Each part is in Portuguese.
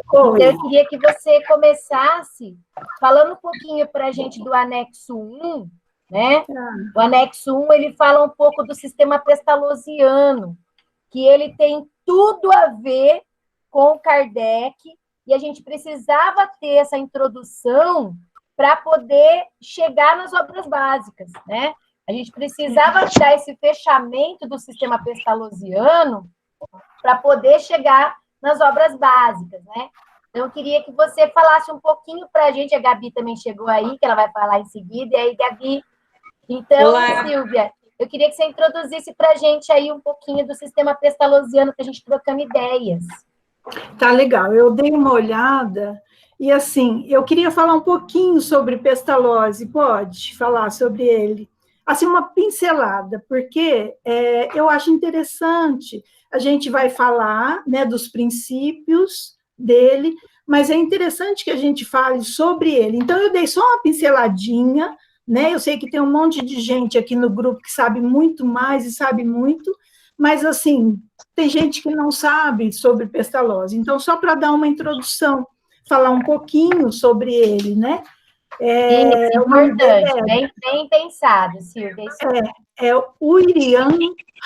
Então, eu queria que você começasse falando um pouquinho para a gente do anexo 1, né? O anexo 1, ele fala um pouco do sistema pestalozziano, que ele tem tudo a ver com Kardec, e a gente precisava ter essa introdução para poder chegar nas obras básicas, né? A gente precisava dar esse fechamento do sistema pestalozziano para poder chegar nas obras básicas, né? Então, eu queria que você falasse um pouquinho para a gente, a Gabi também chegou aí, que ela vai falar em seguida, e aí, Gabi... Então, olá, Silvia, eu queria que você introduzisse para a gente aí um pouquinho do sistema pestalozziano, para a gente trocando ideias. Tá legal, eu dei uma olhada, e assim, eu queria falar um pouquinho sobre Pestalozzi, pode falar sobre ele? Assim, uma pincelada, porque eu acho interessante, a gente vai falar, né, dos princípios dele, mas é interessante que a gente fale sobre ele. Então, eu dei só uma pinceladinha, né? Eu sei que tem um monte de gente aqui no grupo que sabe muito mais e sabe muito, mas, assim, tem gente que não sabe sobre Pestalozzi. Então, só para dar uma introdução, falar um pouquinho sobre ele, né? Isso, importante, bem pensado, Silvia. É o Urian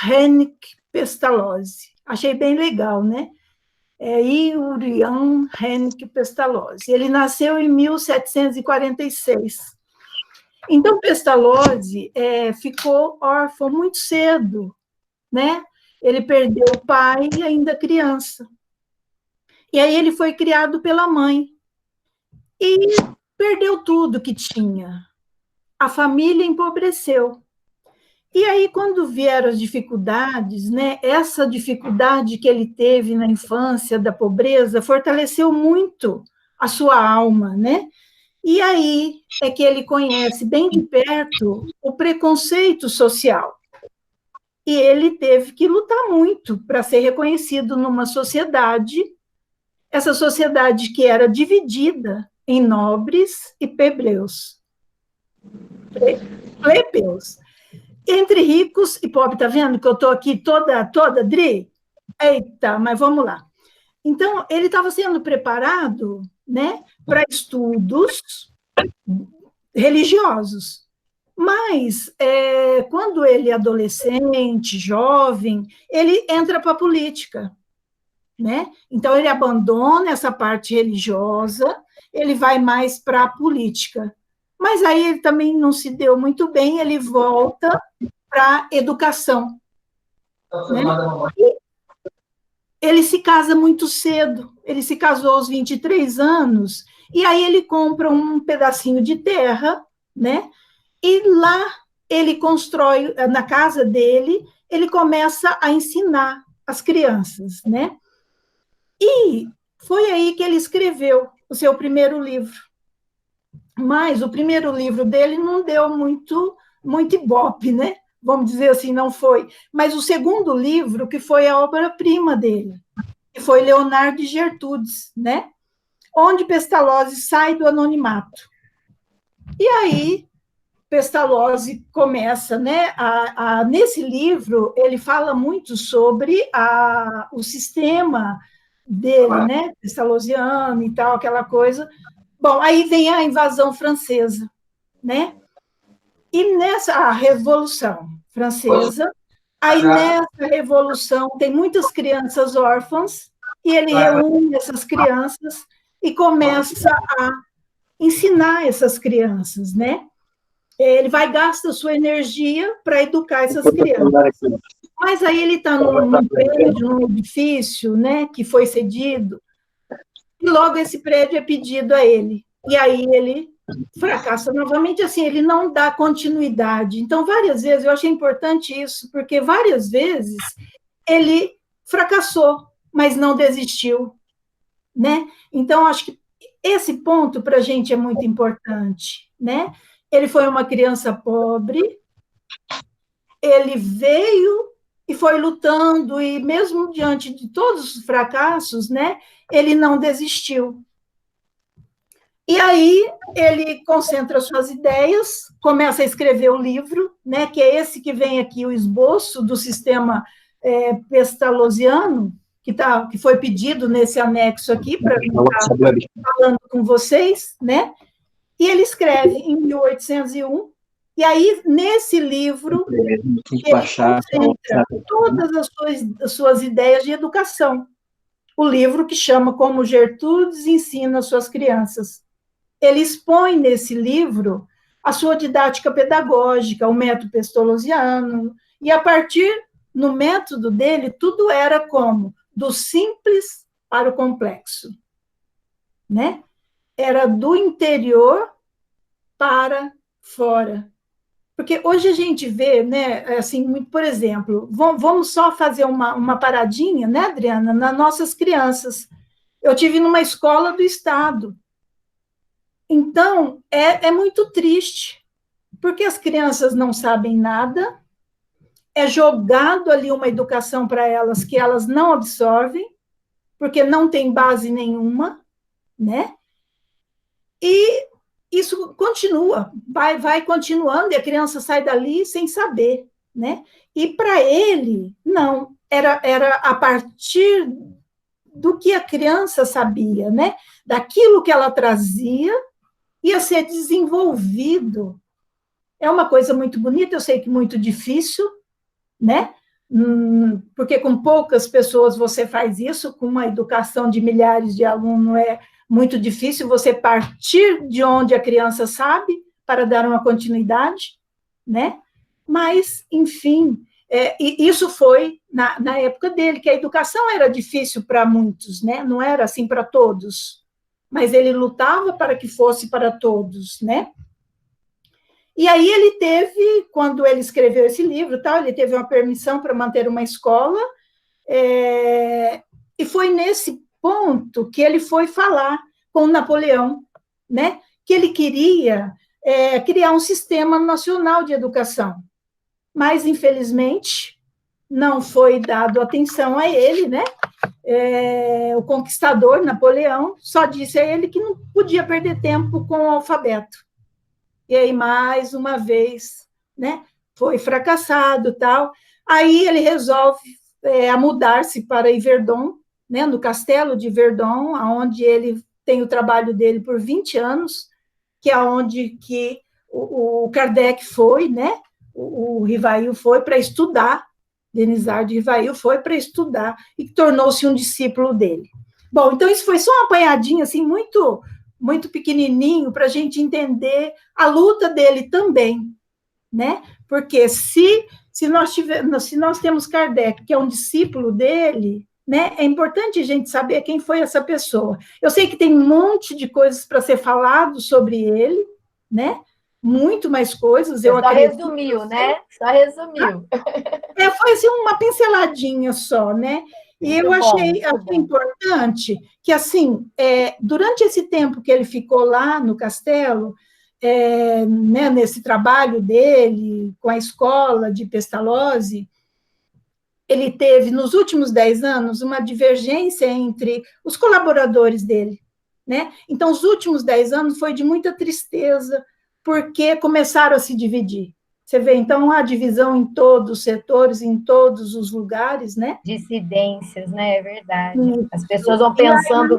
Henrique Pestalozzi. Achei bem legal, né? Urian Henrique Pestalozzi. Ele nasceu em 1746. Então, Pestalozzi ficou órfão muito cedo, né? Ele perdeu o pai ainda criança. E aí ele foi criado pela mãe. E perdeu tudo que tinha. A família empobreceu. E aí, quando vieram as dificuldades, né, essa dificuldade que ele teve na infância, da pobreza, fortaleceu muito a sua alma, né? E aí é que ele conhece bem de perto o preconceito social. E ele teve que lutar muito para ser reconhecido numa sociedade, essa sociedade que era dividida em nobres e plebeus. Entre ricos e pobres, tá vendo que eu estou aqui toda, Dri? Eita, mas vamos lá. Então, ele estava sendo preparado, né, para estudos religiosos. Mas, quando ele é adolescente, jovem, ele entra para a política, né? Então, ele abandona essa parte religiosa, ele vai mais para a política. Mas aí ele também não se deu muito bem, ele volta para a educação. Né? E ele se casa muito cedo, ele se casou aos 23 anos, e aí ele compra um pedacinho de terra, né? E lá ele constrói, na casa dele, ele começa a ensinar as crianças, né? E foi aí que ele escreveu o seu primeiro livro. Mas o primeiro livro dele não deu muito ibope, né? Vamos dizer assim, não foi. Mas o segundo livro, que foi a obra-prima dele, que foi Leonardo de Gertrudes, né? Onde Pestalozzi sai do anonimato. E aí, Pestalozzi começa, né? Nesse livro, ele fala muito sobre o sistema dele, né? Pestalozziano e tal, aquela coisa. Bom, aí vem a invasão francesa, né? E nessa Revolução Francesa, aí nessa Revolução tem muitas crianças órfãs, e ele reúne essas crianças e começa a ensinar essas crianças, né? Ele gasta sua energia para educar essas crianças. Mas aí ele está num prédio, num edifício, né, que foi cedido, e logo esse prédio é pedido a ele. E aí ele fracassa novamente, assim, ele não dá continuidade. Então, várias vezes, eu achei importante isso, porque várias vezes ele fracassou, mas não desistiu, né? Então, acho que esse ponto para a gente é muito importante, né? Ele foi uma criança pobre, ele veio e foi lutando, e mesmo diante de todos os fracassos, né, ele não desistiu. E aí ele concentra suas ideias, começa a escrever o livro, né, que é esse que vem aqui, o esboço do sistema pestalozziano, que foi pedido nesse anexo aqui, para estar falando com vocês, né? E ele escreve em 1801, e aí, nesse livro, ele concentra todas as suas ideias de educação. O livro que chama Como Gertrudes Ensina Suas Crianças. Ele expõe nesse livro a sua didática pedagógica, o método pestalozziano, e a partir, no método dele, tudo era como? Do simples para o complexo, né? Era do interior para fora. Porque hoje a gente vê, né, assim, muito, por exemplo, vamos só fazer uma paradinha, né, Adriana, nas nossas crianças. Eu tive numa escola do Estado. Então, é muito triste, porque as crianças não sabem nada, é jogado ali uma educação para elas que elas não absorvem, porque não tem base nenhuma, né? E isso continua, vai continuando, e a criança sai dali sem saber, né? E para ele, não, era a partir do que a criança sabia, né? Daquilo que ela trazia, ia ser desenvolvido. É uma coisa muito bonita, eu sei que muito difícil, né? Porque com poucas pessoas você faz isso, com uma educação de milhares de alunos é muito difícil você partir de onde a criança sabe para dar uma continuidade, né? Mas, enfim, e isso foi na época dele, que a educação era difícil para muitos, né? Não era assim para todos, mas ele lutava para que fosse para todos, né? E aí ele teve, quando ele escreveu esse livro, ele teve uma permissão para manter uma escola, e foi nesse ponto que ele foi falar com Napoleão, né? Que ele queria criar um sistema nacional de educação, mas, infelizmente, não foi dado atenção a ele, né? O conquistador Napoleão só disse a ele que não podia perder tempo com o alfabeto. E aí, mais uma vez, né, foi fracassado, tal. Aí ele resolve mudar-se para Yverdon, né, no castelo de Yverdon, onde ele tem o trabalho dele por 20 anos, que é onde que o Kardec foi, né, o Rivail foi para estudar, Denisard de Rivail foi para estudar e tornou-se um discípulo dele. Bom, então isso foi só uma apanhadinha, assim, muito pequenininho, para a gente entender a luta dele também, né? Porque se nós temos Kardec, que é um discípulo dele, né? É importante a gente saber quem foi essa pessoa. Eu sei que tem um monte de coisas para ser falado sobre ele, né? Muito mais coisas. Eu acredito. Só resumiu, né? Só resumiu. Foi assim, uma pinceladinha só, né? E eu achei importante que, assim, durante esse tempo que ele ficou lá no castelo, né, nesse trabalho dele com a escola de Pestalozzi, ele teve, nos últimos 10 anos, uma divergência entre os colaboradores dele, né? Então, os últimos 10 anos foi de muita tristeza, porque começaram a se dividir. Você vê, então, a divisão em todos os setores, em todos os lugares, né? Dissidências, né? É verdade. As pessoas vão pensando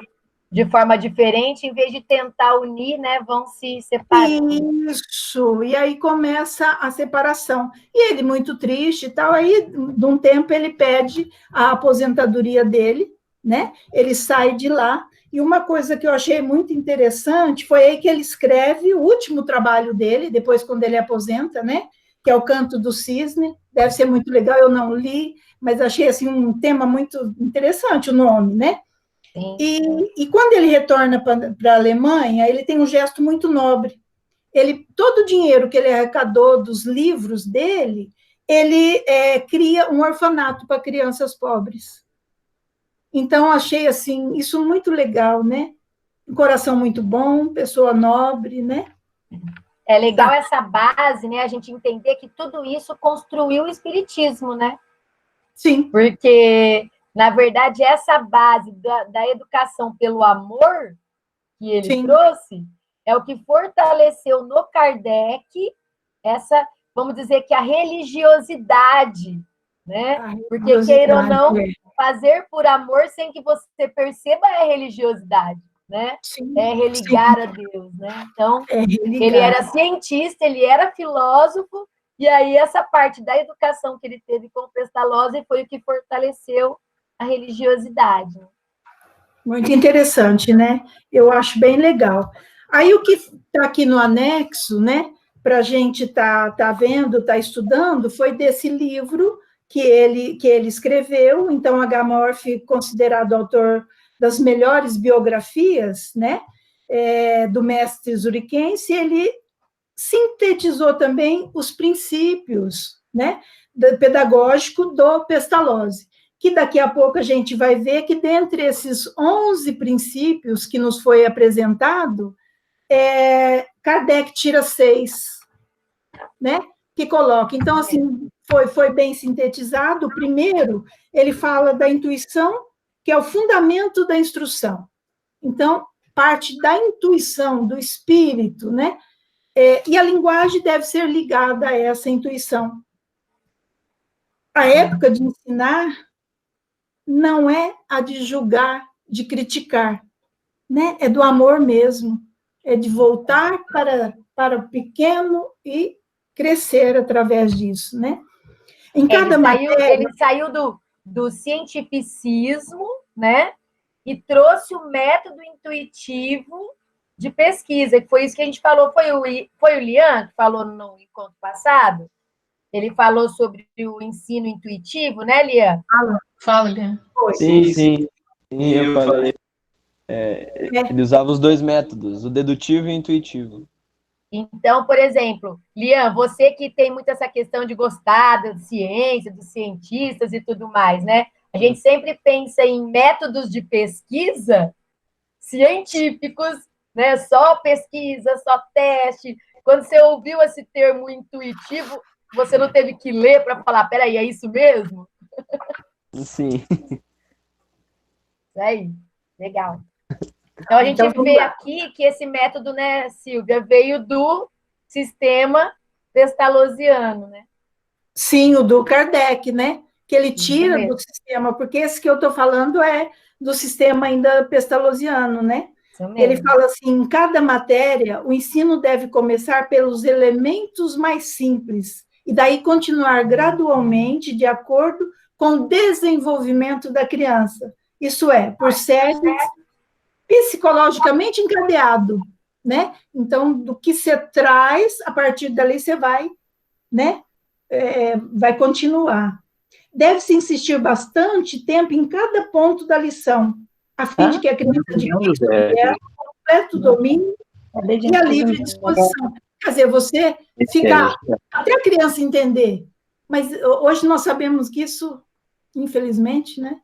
de forma diferente, em vez de tentar unir, né? Vão se separando. Isso, e aí começa a separação. E ele, muito triste e tal, aí, de um tempo, ele pede a aposentadoria dele, né? Ele sai de lá. E uma coisa que eu achei muito interessante foi aí que ele escreve o último trabalho dele, depois, quando ele aposenta, né? Que é o Canto do Cisne, deve ser muito legal, eu não li, mas achei assim, um tema muito interessante, o nome, né? E quando ele retorna para a Alemanha, ele tem um gesto muito nobre. Todo o dinheiro que ele arrecadou dos livros dele, ele cria um orfanato para crianças pobres. Então, achei assim, isso muito legal, né? Um coração muito bom, pessoa nobre, né? É legal essa base, né? A gente entender que tudo isso construiu o espiritismo, né? Sim. Porque, na verdade, essa base da educação pelo amor que ele trouxe é o que fortaleceu no Kardec essa, vamos dizer que a religiosidade, né? Porque, queira ou não, fazer por amor sem que você perceba é religiosidade, né? Sim, é religar sim. a Deus, né? Então, religar. ele era cientista, ele era filósofo, e aí essa parte da educação que ele teve com Pestalozzi foi o que fortaleceu a religiosidade. Muito interessante, né? Eu acho bem legal. Aí, o que está aqui no anexo, né, para a gente tá vendo, tá estudando, foi desse livro que ele escreveu. Então, Agamorf, considerado autor das melhores biografias, né, do mestre zuriquense, ele sintetizou também os princípios, né, pedagógico do Pestalozzi, que daqui a pouco a gente vai ver que dentre esses 11 princípios que nos foi apresentado, Kardec tira 6, né, que coloca. Então, assim, foi bem sintetizado. O primeiro, ele fala da intuição, que é o fundamento da instrução. Então, parte da intuição, do espírito, né, e a linguagem deve ser ligada a essa intuição. A época de ensinar não é a de julgar, de criticar, né? É do amor mesmo, é de voltar para o pequeno e crescer através disso, né? Em cada matéria... Ele saiu do cientificismo, né? E trouxe o método intuitivo de pesquisa, que foi isso que a gente falou, foi o Lian que falou no encontro passado? Ele falou sobre o ensino intuitivo, né, Lian? Fala, Lian. Sim, eu falei. Ele usava os dois métodos, o dedutivo e o intuitivo. Então, por exemplo, Lian, você que tem muito essa questão de gostar da ciência, dos cientistas e tudo mais, né? A gente sempre pensa em métodos de pesquisa científicos, né? Só pesquisa, só teste. Quando você ouviu esse termo intuitivo, você não teve que ler para falar, peraí, é isso mesmo? Sim. Isso aí, legal. Então, a gente vê aqui que esse método, né, Silvia, veio do sistema pestalozziano, né? Sim, o do Kardec, né? Que ele tira do sistema, porque esse que eu estou falando é do sistema ainda pestalozziano, né? Ele fala assim, em cada matéria, o ensino deve começar pelos elementos mais simples, e daí continuar gradualmente de acordo com o desenvolvimento da criança. Isso é, por séries psicologicamente encadeado, né? Então, do que você traz, a partir dali você vai, né? Vai continuar. Deve-se insistir bastante tempo em cada ponto da lição, a fim de que a criança adquira completo domínio e a livre disposição. Quer dizer, você ficar até a criança entender, mas hoje nós sabemos que isso, infelizmente, né,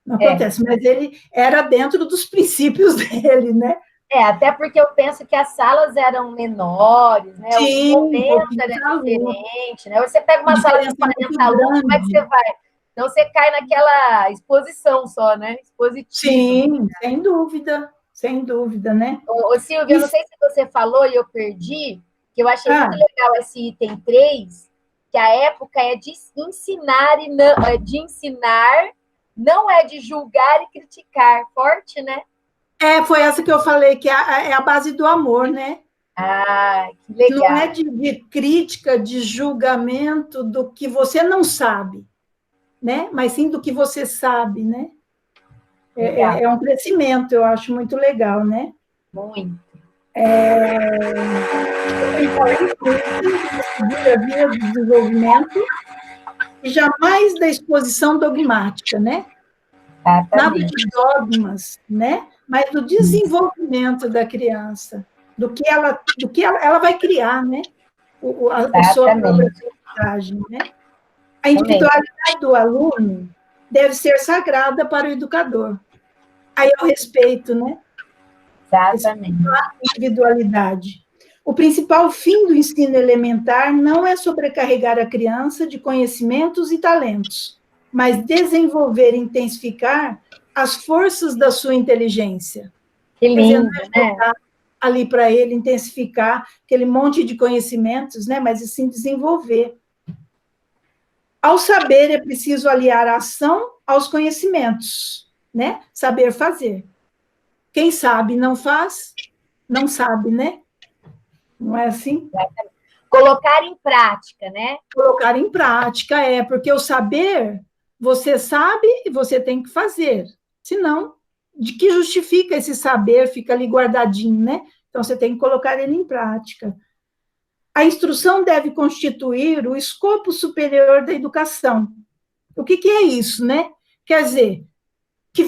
não acontece, mas ele era dentro dos princípios dele, né? Até porque eu penso que as salas eram menores, né? Sim, o momento era diferente, né? Você pega uma sala de 40 alunos, como é que você vai? Então, você cai naquela exposição só, né? Expositiva. Sim, sem dúvida, né? Ô, Silvia, eu não sei se você falou e eu perdi, que eu achei muito legal esse item 3, que a época é de ensinar e não é de ensinar, não é de julgar e criticar. Forte, né? Foi essa que eu falei, que é a base do amor, né? Ah, que legal. Não é de crítica, de julgamento do que você não sabe, né? Mas sim do que você sabe, né? É um crescimento, eu acho muito legal, né? Muito. A via do desenvolvimento e jamais da exposição dogmática, né? Nada de dogmas, né? Mas do desenvolvimento da criança, do que ela vai criar, né? A sua própria aprendizagem, né? A individualidade do aluno deve ser sagrada para o educador. Aí é o respeito, né? Exatamente. A individualidade. O principal fim do ensino elementar não é sobrecarregar a criança de conhecimentos e talentos, mas desenvolver e intensificar as forças da sua inteligência. Que lindo, né? Ali para ele intensificar aquele monte de conhecimentos, né? Mas assim desenvolver. Ao saber, é preciso aliar a ação aos conhecimentos, né? Saber fazer. Quem sabe não faz, não sabe, né? Não é assim? Colocar em prática, né? Colocar em prática, porque o saber, você sabe e você tem que fazer. Senão, de que justifica esse saber, fica ali guardadinho, né? Então, você tem que colocar ele em prática. A instrução deve constituir o escopo superior da educação. O que é isso, né? Quer dizer, que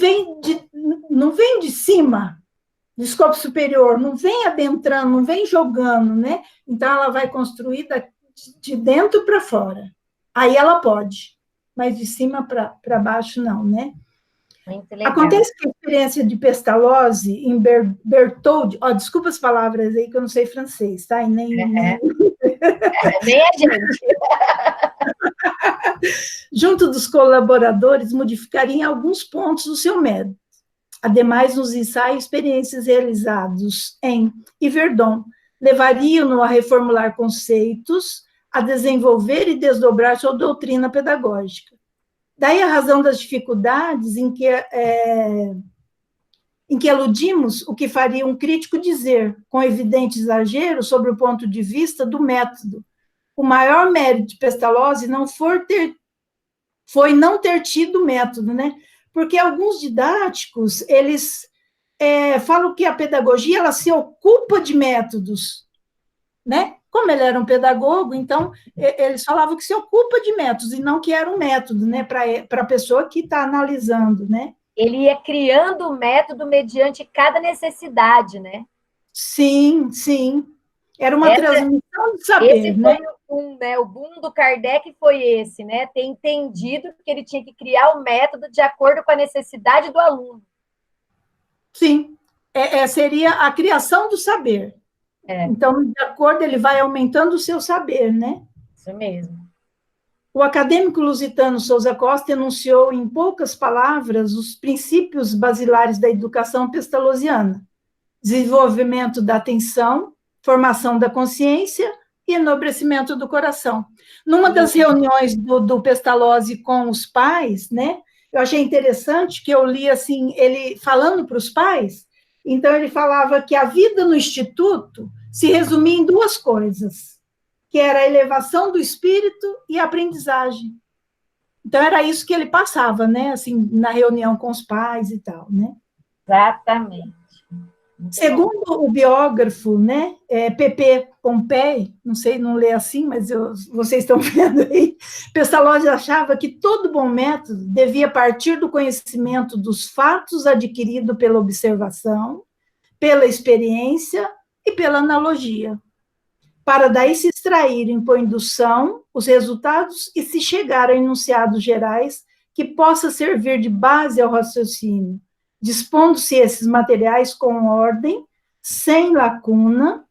não vem de cima, do escopo superior, não vem adentrando, não vem jogando, né? Então, ela vai construir de dentro para fora. Aí ela pode, mas de cima para baixo, não, né? Acontece que a experiência de Pestalozzi em Bertoldi, desculpa as palavras aí, que eu não sei francês, tá? E nem a gente. Junto dos colaboradores, modificaria em alguns pontos o seu método. Ademais, nos ensaios, experiências realizados em Yverdon levariam-no a reformular conceitos, a desenvolver e desdobrar sua doutrina pedagógica. Daí a razão das dificuldades em que aludimos o que faria um crítico dizer, com evidente exagero, sobre o ponto de vista do método. O maior mérito de Pestalozzi foi não ter tido método, né? Porque alguns didáticos, eles falam que a pedagogia, ela se ocupa de métodos, né? Como ele era um pedagogo, então, eles falavam que se ocupa de métodos, e não que era um método, né, para a pessoa que está analisando, né? Ele ia criando o método mediante cada necessidade, né? Sim, sim. Era uma transmissão de saber, esse né? Foi o boom, né? O boom do Kardec foi esse, né? Ter entendido que ele tinha que criar o método de acordo com a necessidade do aluno. Sim. Seria a criação do saber. Então, de acordo, ele vai aumentando o seu saber, né? Isso mesmo. O acadêmico lusitano Sousa Costa enunciou em poucas palavras os princípios basilares da educação pestalozziana: desenvolvimento da atenção, formação da consciência e enobrecimento do coração. Numa das reuniões do Pestalozzi com os pais, né, eu achei interessante que eu li assim, ele falando para os pais, então ele falava que a vida no instituto se resumia em duas coisas, que era a elevação do espírito e a aprendizagem. Então era isso que ele passava, né, assim, na reunião com os pais e tal, né? Exatamente. Segundo o biógrafo, né, P.P. Pompei, não sei, não lê assim, mas vocês estão vendo aí, Pestalozzi achava que todo bom método devia partir do conhecimento dos fatos adquirido pela observação, pela experiência e pela analogia, para daí se extraírem por indução os resultados e se chegar a enunciados gerais que possa servir de base ao raciocínio, dispondo-se esses materiais com ordem, sem lacuna,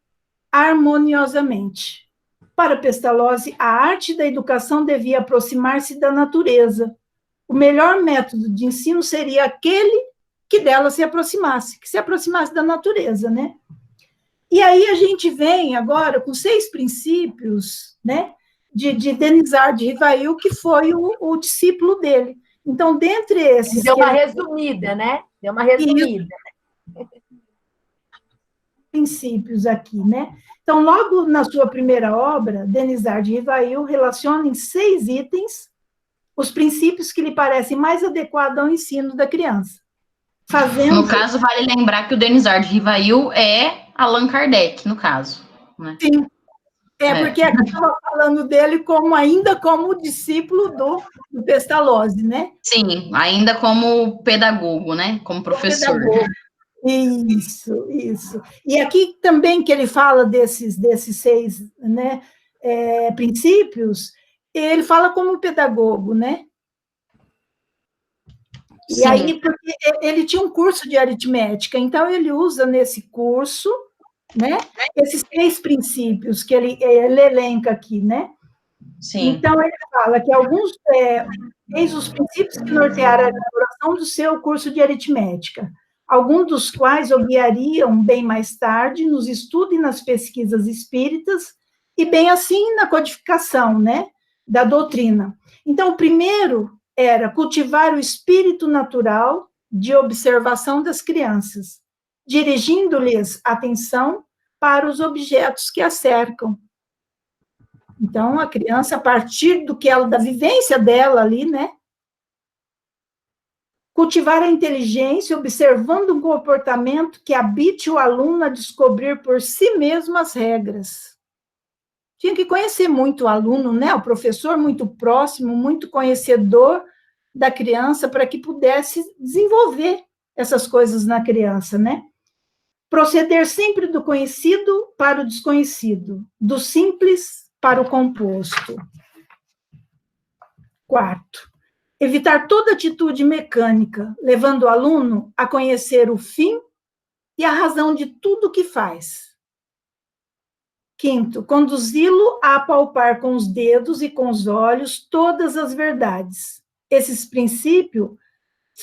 harmoniosamente. Para Pestalozzi, a arte da educação devia aproximar-se da natureza. O melhor método de ensino seria aquele que dela se aproximasse, que se aproximasse da natureza, né? E aí a gente vem agora com 6 princípios, né, de Denisard de Rivail, que foi o discípulo dele. Então, dentre esses... Deu uma resumida, né? Deu uma resumida. Princípios aqui, né? Então, logo na sua primeira obra, Denisard de Rivail relaciona em 6 itens os princípios que lhe parecem mais adequados ao ensino da criança. No caso, vale lembrar que o Denisard de Rivail é Allan Kardec, no caso. Né? Sim. Porque aqui estava falando dele ainda como discípulo do Pestalozzi, né? Sim, ainda como pedagogo, né? Como professor. Isso. E aqui também que ele fala desses 6, né, princípios, ele fala como pedagogo, né? Sim. E aí, porque ele tinha um curso de aritmética, então ele usa nesse curso, né, esses 6 princípios que ele elenca aqui, né? Sim. Então, ele fala que alguns, eis os princípios que nortearam a elaboração do seu curso de aritmética, alguns dos quais o guiariam bem mais tarde nos estudos e nas pesquisas espíritas, e bem assim na codificação, né, da doutrina. Então, o primeiro era cultivar o espírito natural de observação das crianças, dirigindo-lhes atenção para os objetos que a cercam. Então, a criança, a partir da vivência dela ali, né? Cultivar a inteligência, observando um comportamento que habite o aluno a descobrir por si mesmo as regras. Tinha que conhecer muito o aluno, né? O professor muito próximo, muito conhecedor da criança, para que pudesse desenvolver essas coisas na criança, né? Proceder sempre do conhecido para o desconhecido, do simples para o composto. Quarto, evitar toda atitude mecânica, levando o aluno a conhecer o fim e a razão de tudo o que faz. Quinto, conduzi-lo a apalpar com os dedos e com os olhos todas as verdades. Esses princípios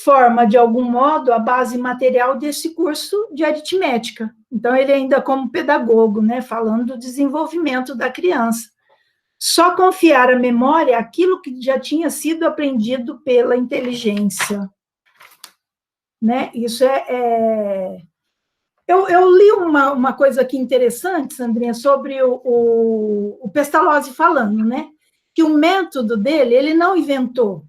formam, de algum modo, a base material desse curso de aritmética. Então, ele ainda como pedagogo, né, falando do desenvolvimento da criança. Só confiar à memória aquilo que já tinha sido aprendido pela inteligência. Né? Isso Eu li uma coisa aqui interessante, Sandrinha, sobre o Pestalozzi falando, né? Que o método dele, ele não inventou.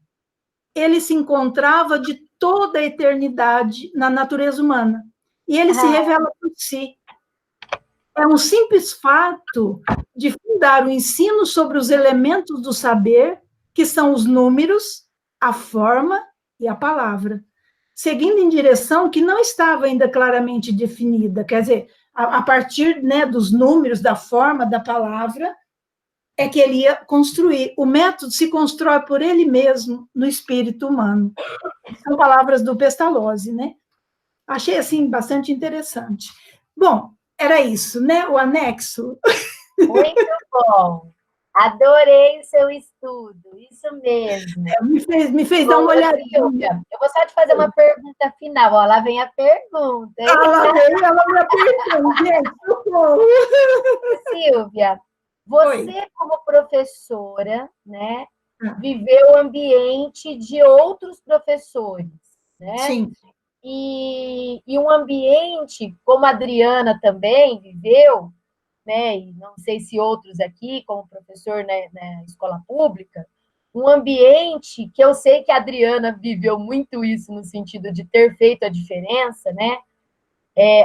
Ele se encontrava de toda a eternidade na natureza humana. E ele se revela por si. É um simples fato de fundar o ensino sobre os elementos do saber, que são os números, a forma e a palavra, seguindo em direção que não estava ainda claramente definida. Quer dizer, a partir, né, dos números, da forma, da palavra, é que ele ia construir. O método se constrói por ele mesmo, no espírito humano. São palavras do Pestalozzi, né? Achei, assim, bastante interessante. Bom, era isso, né? O anexo. Muito bom. Adorei o seu estudo, isso mesmo. Me fez dar uma olhadinha. Silvia, eu vou só te fazer uma pergunta final. Ó, lá vem a pergunta. Hein? Lá vem a pergunta, gente. Silvia, você, como professora, né, viveu o ambiente de outros professores, né? Sim. E um ambiente, como a Adriana também viveu, né, e não sei se outros aqui, como professor, né, na escola pública, um ambiente que eu sei que a Adriana viveu muito isso no sentido de ter feito a diferença, né?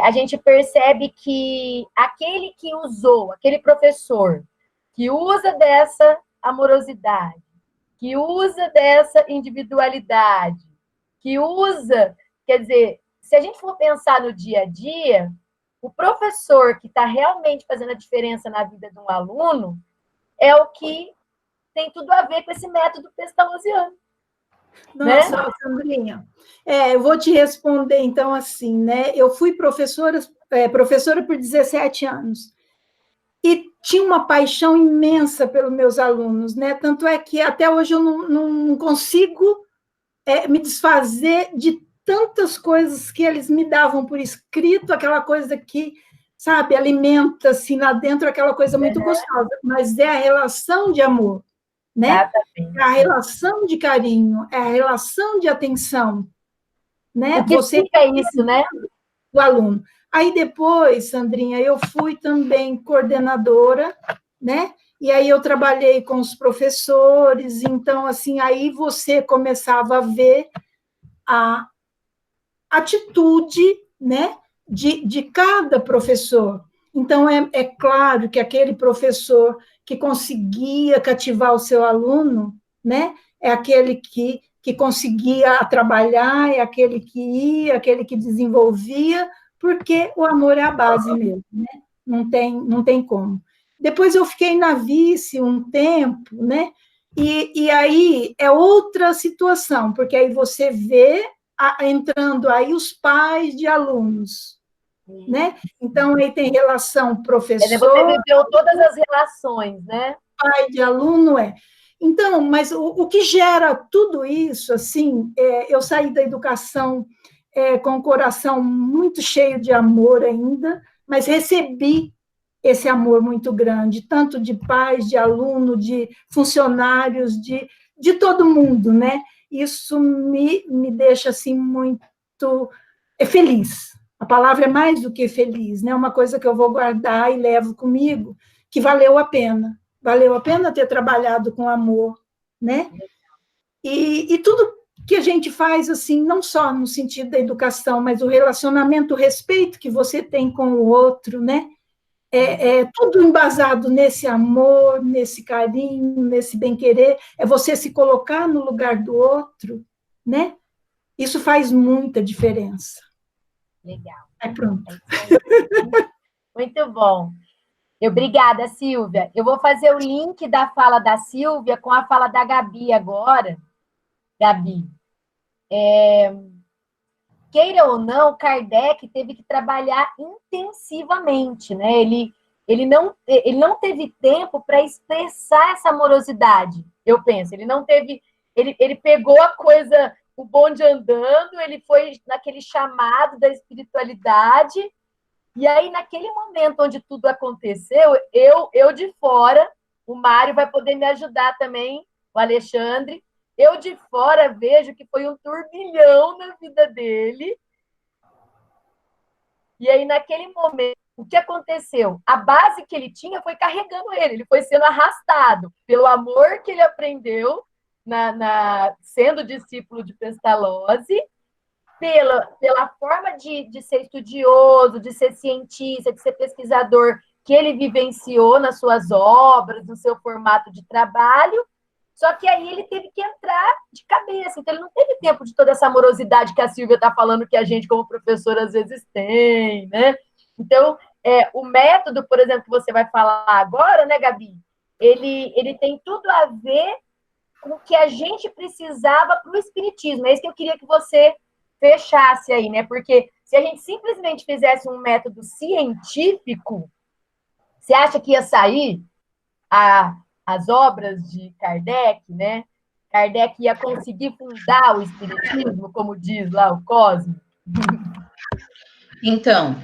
A gente percebe que aquele que usou, aquele professor que usa dessa amorosidade, que usa dessa individualidade, que usa, quer dizer, se a gente for pensar no dia a dia, o professor que está realmente fazendo a diferença na vida de um aluno é o que tem tudo a ver com esse método pestalozziano. Nossa, né? Sandrinha, eu vou te responder, então, assim, né? Eu fui professora por 17 anos e tinha uma paixão imensa pelos meus alunos, né? Tanto é que até hoje eu não consigo me desfazer de tantas coisas que eles me davam por escrito, aquela coisa que, sabe, alimenta, assim, lá dentro, aquela coisa muito gostosa, mas é a relação de amor, né? Exatamente. É a relação de carinho, é a relação de atenção, né? O que fica isso, né? O aluno. Aí depois, Sandrinha, eu fui também coordenadora, né? E aí eu trabalhei com os professores, então, assim, aí você começava a ver a atitude, né, de cada professor. Então, é claro que aquele professor que conseguia cativar o seu aluno, né, é aquele que conseguia trabalhar, é aquele que ia, aquele que desenvolvia, porque o amor é a base mesmo, né? Não tem como. Depois eu fiquei na vice um tempo, né? E aí é outra situação, porque aí você vê entrando aí os pais de alunos, né? Então, aí tem relação professor... Você viveu todas as relações, né? Pai de aluno, Então, mas o que gera tudo isso, assim, eu saí da educação com o coração muito cheio de amor ainda, mas recebi esse amor muito grande, tanto de pais, de aluno, de funcionários, de todo mundo, né? isso me deixa, assim, muito feliz. A palavra é mais do que feliz, né? Uma coisa que eu vou guardar e levo comigo, que valeu a pena. Valeu a pena ter trabalhado com amor, né? E tudo que a gente faz, assim, não só no sentido da educação, mas o relacionamento, o respeito que você tem com o outro, né? É tudo embasado nesse amor, nesse carinho, nesse bem-querer, é você se colocar no lugar do outro, né? Isso faz muita diferença. Legal. Pronto. Muito bom. Obrigada, Silvia. Eu vou fazer o link da fala da Silvia com a fala da Gabi agora. Gabi, queira ou não, Kardec teve que trabalhar intensivamente, né? Ele não teve tempo para expressar essa amorosidade, eu penso. Ele não teve... Ele pegou a coisa, o bonde andando, ele foi naquele chamado da espiritualidade, e aí, naquele momento onde tudo aconteceu, eu de fora, o Mário vai poder me ajudar também, o Alexandre, eu de fora vejo que foi um turbilhão na vida dele. E aí, naquele momento, o que aconteceu? A base que ele tinha foi carregando ele foi sendo arrastado pelo amor que ele aprendeu sendo discípulo de Pestalozzi, pela forma de ser estudioso, de ser cientista, de ser pesquisador que ele vivenciou nas suas obras, no seu formato de trabalho, só que aí ele teve que entrar de cabeça, então ele não teve tempo de toda essa amorosidade que a Silvia está falando que a gente, como professor, às vezes tem, né? Então, o método, por exemplo, que você vai falar agora, né, Gabi? Ele tem tudo a ver com o que a gente precisava para o espiritismo. É isso que eu queria que você fechasse aí, né? Porque se a gente simplesmente fizesse um método científico, você acha que ia sair as obras de Kardec, né? Kardec ia conseguir fundar o espiritismo, como diz lá o Cosme? Então,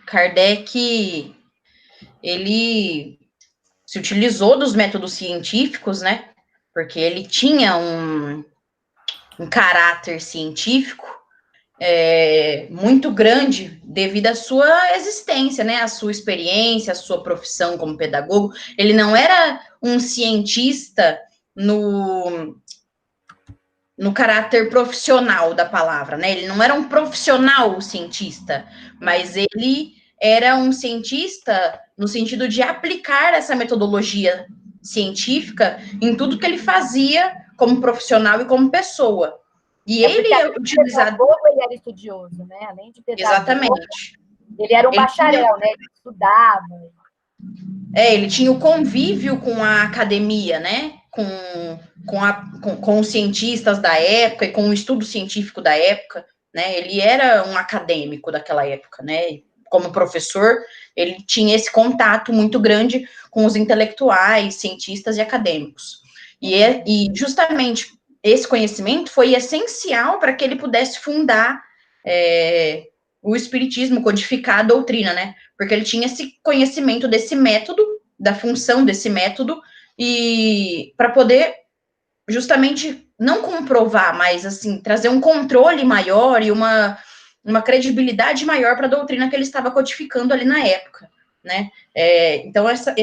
Kardec, ele se utilizou dos métodos científicos, né? Porque ele tinha um caráter científico muito grande devido à sua existência, né? A sua experiência, a sua profissão como pedagogo. Ele não era um cientista no caráter profissional da palavra, né? Ele não era um profissional cientista, mas ele era um cientista no sentido de aplicar essa metodologia científica em tudo que ele fazia como profissional e como pessoa. E ele é utilizado... Ele era estudioso, né? Além de pedagogo, exatamente. Ele era um bacharel, né? Ele estudava. Ele tinha o convívio com a academia, né? Com os cientistas da época e com o estudo científico da época, né? Ele era um acadêmico daquela época, né? Como professor, ele tinha esse contato muito grande com os intelectuais, cientistas e acadêmicos. E justamente esse conhecimento foi essencial para que ele pudesse fundar o espiritismo, codificar a doutrina, né? Porque ele tinha esse conhecimento desse método, da função desse método, e para poder justamente não comprovar, mas assim, trazer um controle maior e uma credibilidade maior para a doutrina que ele estava codificando ali na época, né? Então, essa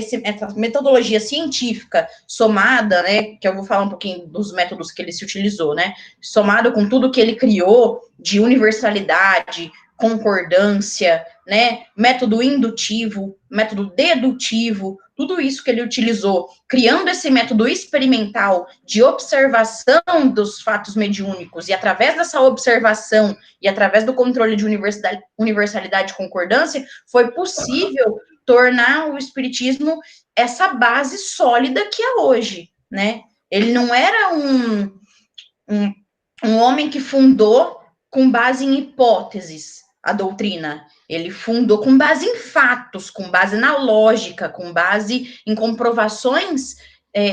metodologia científica somada, né, que eu vou falar um pouquinho dos métodos que ele se utilizou, né, somado com tudo que ele criou de universalidade, concordância, né, método indutivo, método dedutivo, tudo isso que ele utilizou, criando esse método experimental de observação dos fatos mediúnicos, e através dessa observação e através do controle de universalidade e concordância, foi possível tornar o espiritismo essa base sólida que é hoje, né? Ele não era um homem que fundou com base em hipóteses a doutrina. Ele fundou com base em fatos, com base na lógica, com base em comprovações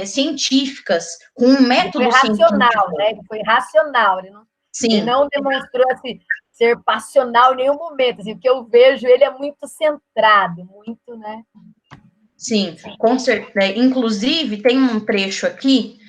científicas, com um método científico. Foi racional, né? Ele foi racional. Ele não demonstrou assim, ser passional em nenhum momento. Assim, o que eu vejo, ele é muito centrado, muito, né? Sim, com certeza. Inclusive, tem um trecho aqui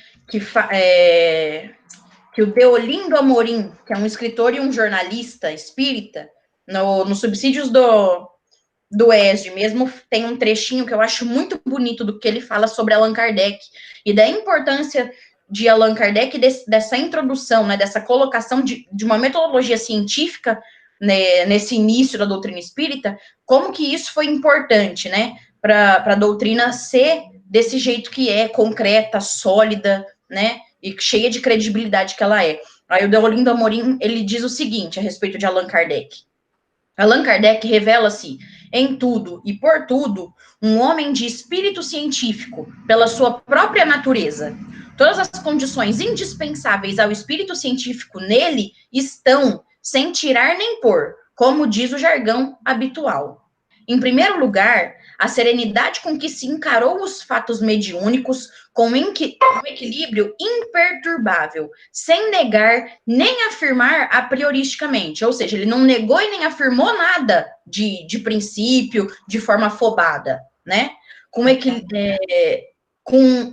que o Deolindo Amorim, que é um escritor e um jornalista espírita, no Subsídios do ESD mesmo, tem um trechinho que eu acho muito bonito do que ele fala sobre Allan Kardec e da importância de Allan Kardec, dessa introdução, né, dessa colocação de uma metodologia científica, né, nesse início da doutrina espírita, como que isso foi importante, né, para a doutrina ser desse jeito que é, concreta, sólida, né, e cheia de credibilidade que ela é. Aí o Deolindo Amorim, ele diz o seguinte a respeito de Allan Kardec. Allan Kardec revela-se em tudo e por tudo um homem de espírito científico, pela sua própria natureza. Todas as condições indispensáveis ao espírito científico nele estão, sem tirar nem pôr, como diz o jargão habitual. Em primeiro lugar, a serenidade com que se encarou os fatos mediúnicos com um equilíbrio imperturbável, sem negar nem afirmar a prioristicamente, ou seja, ele não negou e nem afirmou nada de princípio, de forma afobada, né?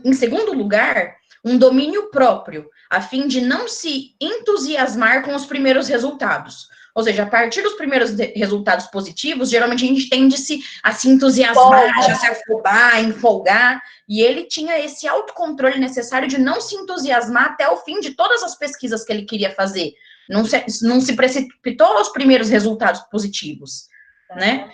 Em segundo lugar, um domínio próprio, a fim de não se entusiasmar com os primeiros resultados. Ou seja, a partir dos primeiros resultados positivos, geralmente a gente tende a se entusiasmar, a se afobar, empolgar, e ele tinha esse autocontrole necessário de não se entusiasmar até o fim de todas as pesquisas que ele queria fazer. Não se precipitou aos primeiros resultados positivos, né?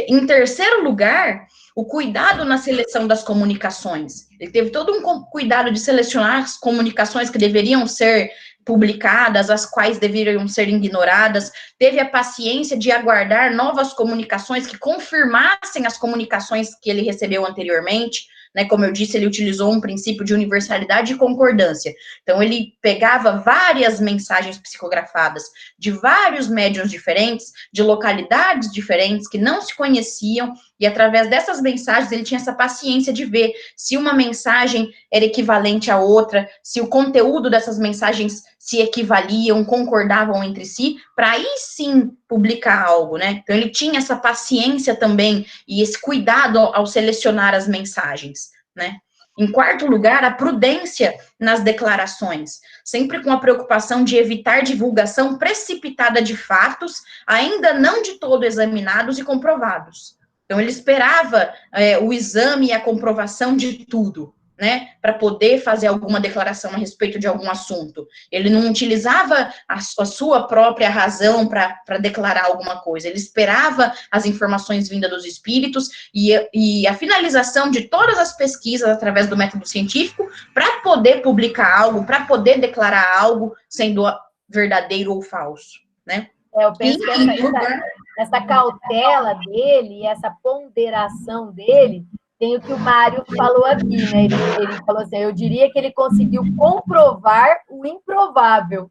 Em terceiro lugar, o cuidado na seleção das comunicações. Ele teve todo um cuidado de selecionar as comunicações que deveriam ser publicadas, as quais deveriam ser ignoradas, teve a paciência de aguardar novas comunicações que confirmassem as comunicações que ele recebeu anteriormente, né? Como eu disse, ele utilizou um princípio de universalidade e concordância. Então, ele pegava várias mensagens psicografadas de vários médiuns diferentes, de localidades diferentes, que não se conheciam, e através dessas mensagens ele tinha essa paciência de ver se uma mensagem era equivalente à outra, se o conteúdo dessas mensagens se equivaliam, concordavam entre si, para aí sim publicar algo, né? Então ele tinha essa paciência também e esse cuidado ao selecionar as mensagens, né? Em quarto lugar, a prudência nas declarações, sempre com a preocupação de evitar divulgação precipitada de fatos, ainda não de todo examinados e comprovados. Então, ele esperava o exame e a comprovação de tudo, né, para poder fazer alguma declaração a respeito de algum assunto. Ele não utilizava a sua própria razão para declarar alguma coisa, ele esperava as informações vindas dos espíritos e a finalização de todas as pesquisas através do método científico para poder publicar algo, para poder declarar algo, sendo verdadeiro ou falso, né? Eu penso que essa cautela dele, essa ponderação dele, tem o que o Mário falou aqui, né? Ele falou assim, eu diria que ele conseguiu comprovar o improvável.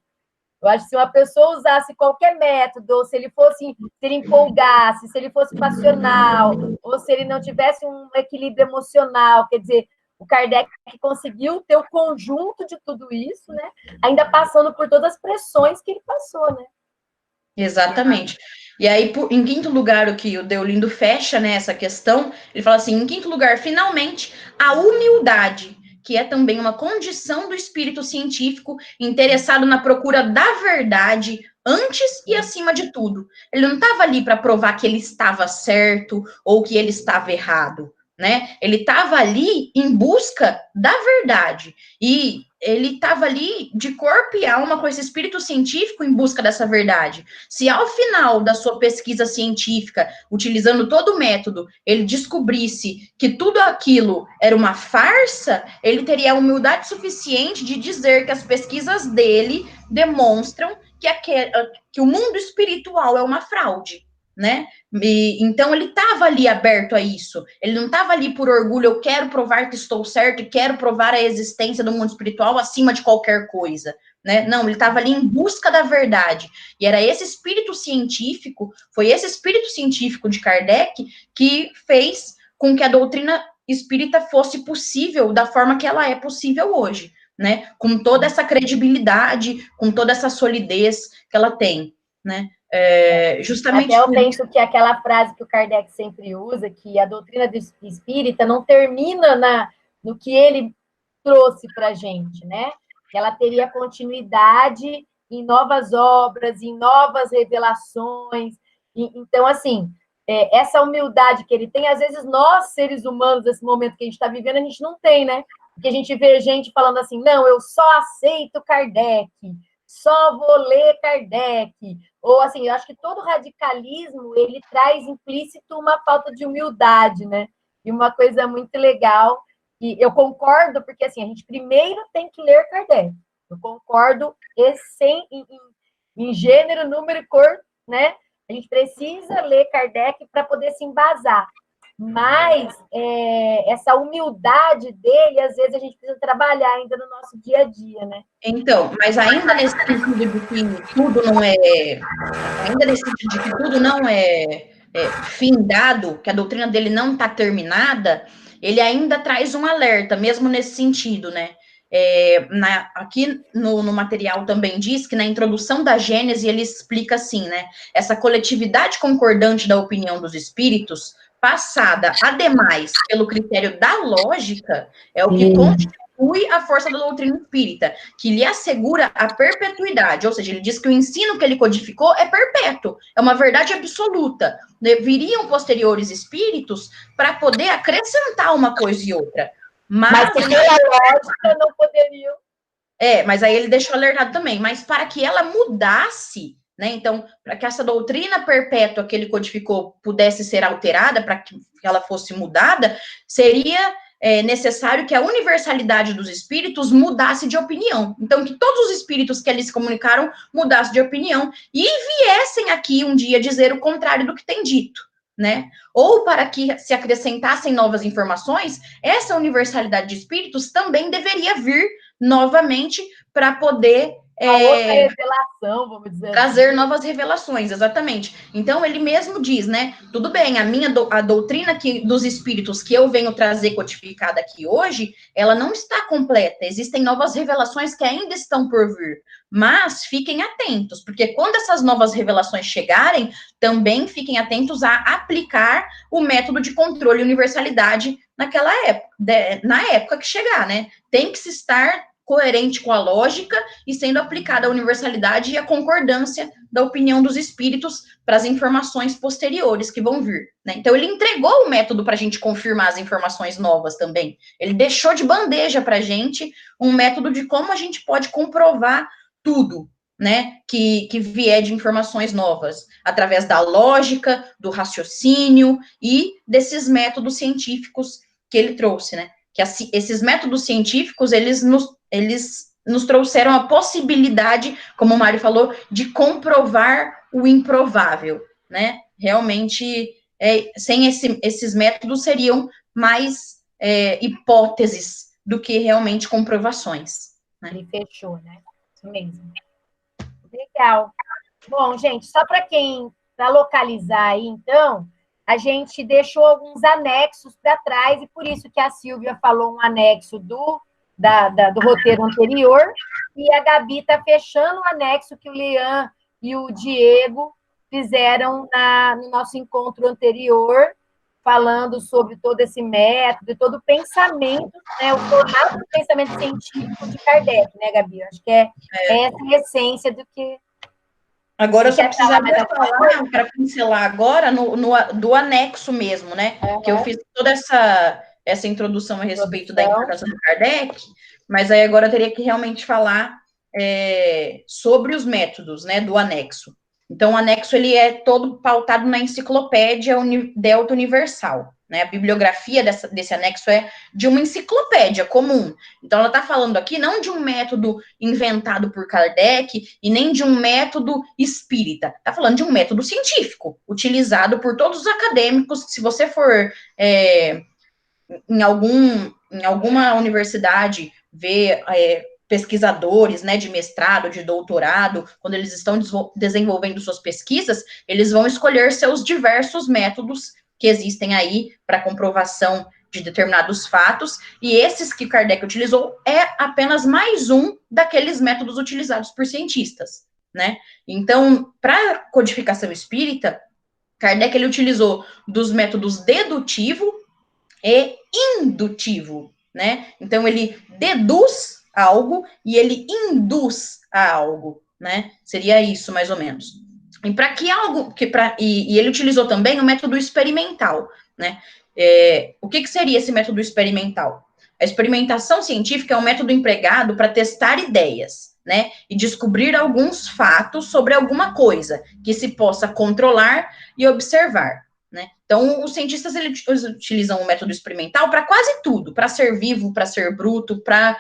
Eu acho que se uma pessoa usasse qualquer método, ou se ele empolgasse, se ele fosse passional, ou se ele não tivesse um equilíbrio emocional, quer dizer, o Kardec conseguiu ter o conjunto de tudo isso, né? Ainda passando por todas as pressões que ele passou, né? Exatamente. E aí, em quinto lugar, o que o Deolindo fecha, né, essa questão, ele fala assim, em quinto lugar, finalmente, a humildade, que é também uma condição do espírito científico interessado na procura da verdade antes e acima de tudo. Ele não estava ali para provar que ele estava certo ou que ele estava errado, né? Ele estava ali em busca da verdade. E ele estava ali de corpo e alma com esse espírito científico em busca dessa verdade. Se ao final da sua pesquisa científica, utilizando todo o método, ele descobrisse que tudo aquilo era uma farsa, ele teria a humildade suficiente de dizer que as pesquisas dele demonstram que o mundo espiritual é uma fraude, né? Então ele estava ali aberto a isso, ele não estava ali por orgulho, eu quero provar que estou certo e quero provar a existência do mundo espiritual acima de qualquer coisa, né? Não, ele estava ali em busca da verdade, e era esse espírito científico, foi esse espírito científico de Kardec que fez com que a doutrina espírita fosse possível da forma que ela é possível hoje, né? Com toda essa credibilidade, com toda essa solidez que ela tem, né? Justamente até eu penso que aquela frase que o Kardec sempre usa, que a doutrina espírita não termina no que ele trouxe para a gente, né? Que ela teria continuidade em novas obras, em novas revelações. Então, assim, essa humildade que ele tem, às vezes nós, seres humanos, nesse momento que a gente está vivendo, a gente não tem, né? Porque a gente vê gente falando assim, não, eu só aceito Kardec, só vou ler Kardec. Ou, assim, eu acho que todo radicalismo, ele traz implícito uma falta de humildade, né? E uma coisa muito legal, e eu concordo, porque, assim, a gente primeiro tem que ler Kardec. Eu concordo em gênero, número e cor, né? A gente precisa ler Kardec para poder se embasar. Mas essa humildade dele, às vezes, a gente precisa trabalhar ainda no nosso dia a dia, né? Então, mas ainda nesse sentido de que tudo não é... Ainda nesse sentido de que tudo não é findado, que a doutrina dele não está terminada, ele ainda traz um alerta, mesmo nesse sentido, né? Aqui no material também diz que na introdução da Gênese ele explica assim, né? Essa coletividade concordante da opinião dos espíritos, passada, ademais, pelo critério da lógica, é o que constitui a força da doutrina espírita, que lhe assegura a perpetuidade, ou seja, ele diz que o ensino que ele codificou é perpétuo, é uma verdade absoluta. Viriam posteriores espíritos para poder acrescentar uma coisa e outra. Mas pela lógica não poderiam. Mas aí ele deixou alertado também. Mas para que ela mudasse, né? Então, para que essa doutrina perpétua que ele codificou pudesse ser alterada, para que ela fosse mudada, seria necessário que a universalidade dos espíritos mudasse de opinião. Então, que todos os espíritos que ali se comunicaram mudassem de opinião e viessem aqui um dia dizer o contrário do que tem dito, né? Ou para que se acrescentassem novas informações, essa universalidade de espíritos também deveria vir novamente para poder outra revelação, vamos dizer trazer assim. novas revelações, exatamente. Então ele mesmo diz, né? Tudo bem, a doutrina dos espíritos que eu venho trazer codificada aqui hoje, ela não está completa. Existem novas revelações que ainda estão por vir. Mas fiquem atentos, porque quando essas novas revelações chegarem, também fiquem atentos a aplicar o método de controle e universalidade naquela época, na época que chegar, né? Tem que se estar coerente com a lógica e sendo aplicada a universalidade e a concordância da opinião dos espíritos para as informações posteriores que vão vir, né? Então, ele entregou o método para a gente confirmar as informações novas também. Ele deixou de bandeja para a gente um método de como a gente pode comprovar tudo, né, que vier de informações novas, através da lógica, do raciocínio e desses métodos científicos que ele trouxe, né? Que esses métodos científicos, eles nos trouxeram a possibilidade, como o Mário falou, de comprovar o improvável, né? Realmente, sem esses métodos, seriam mais hipóteses do que realmente comprovações, né? Ele fechou, né? Isso mesmo. Legal. Bom, gente, só para localizar aí, então, a gente deixou alguns anexos para trás, e por isso que a Silvia falou um anexo do roteiro anterior, e a Gabi está fechando o anexo que o Leandro e o Diego fizeram no nosso encontro anterior, falando sobre todo esse método, todo o pensamento, né, o formato do pensamento científico de Kardec, né, Gabi? Acho que é essa a essência do que... Agora eu só precisaria falar, para pincelar agora, do anexo mesmo, né? Uhum. Que eu fiz toda essa introdução a respeito da importação do Kardec, mas aí agora eu teria que realmente falar sobre os métodos, né, do anexo. Então, o anexo, ele é todo pautado na enciclopédia Delta Universal, né? A bibliografia desse anexo é de uma enciclopédia comum. Então, ela está falando aqui não de um método inventado por Kardec e nem de um método espírita. Está falando de um método científico, utilizado por todos os acadêmicos. Se você for em alguma universidade ver pesquisadores, né, de mestrado, de doutorado, quando eles estão desenvolvendo suas pesquisas, eles vão escolher seus diversos métodos que existem aí para comprovação de determinados fatos, e esses que Kardec utilizou é apenas mais um daqueles métodos utilizados por cientistas, né? Então, para a codificação espírita, Kardec, ele utilizou dos métodos dedutivo e indutivo, né? Então, ele deduz algo e ele induz a algo, né? Seria isso, mais ou menos. E para que algo... E ele utilizou também o método experimental, né? O que seria esse método experimental? A experimentação científica é um método empregado para testar ideias, né? E descobrir alguns fatos sobre alguma coisa que se possa controlar e observar, né? Então, os cientistas eles utilizam o método experimental para quase tudo, para ser vivo, para ser bruto, para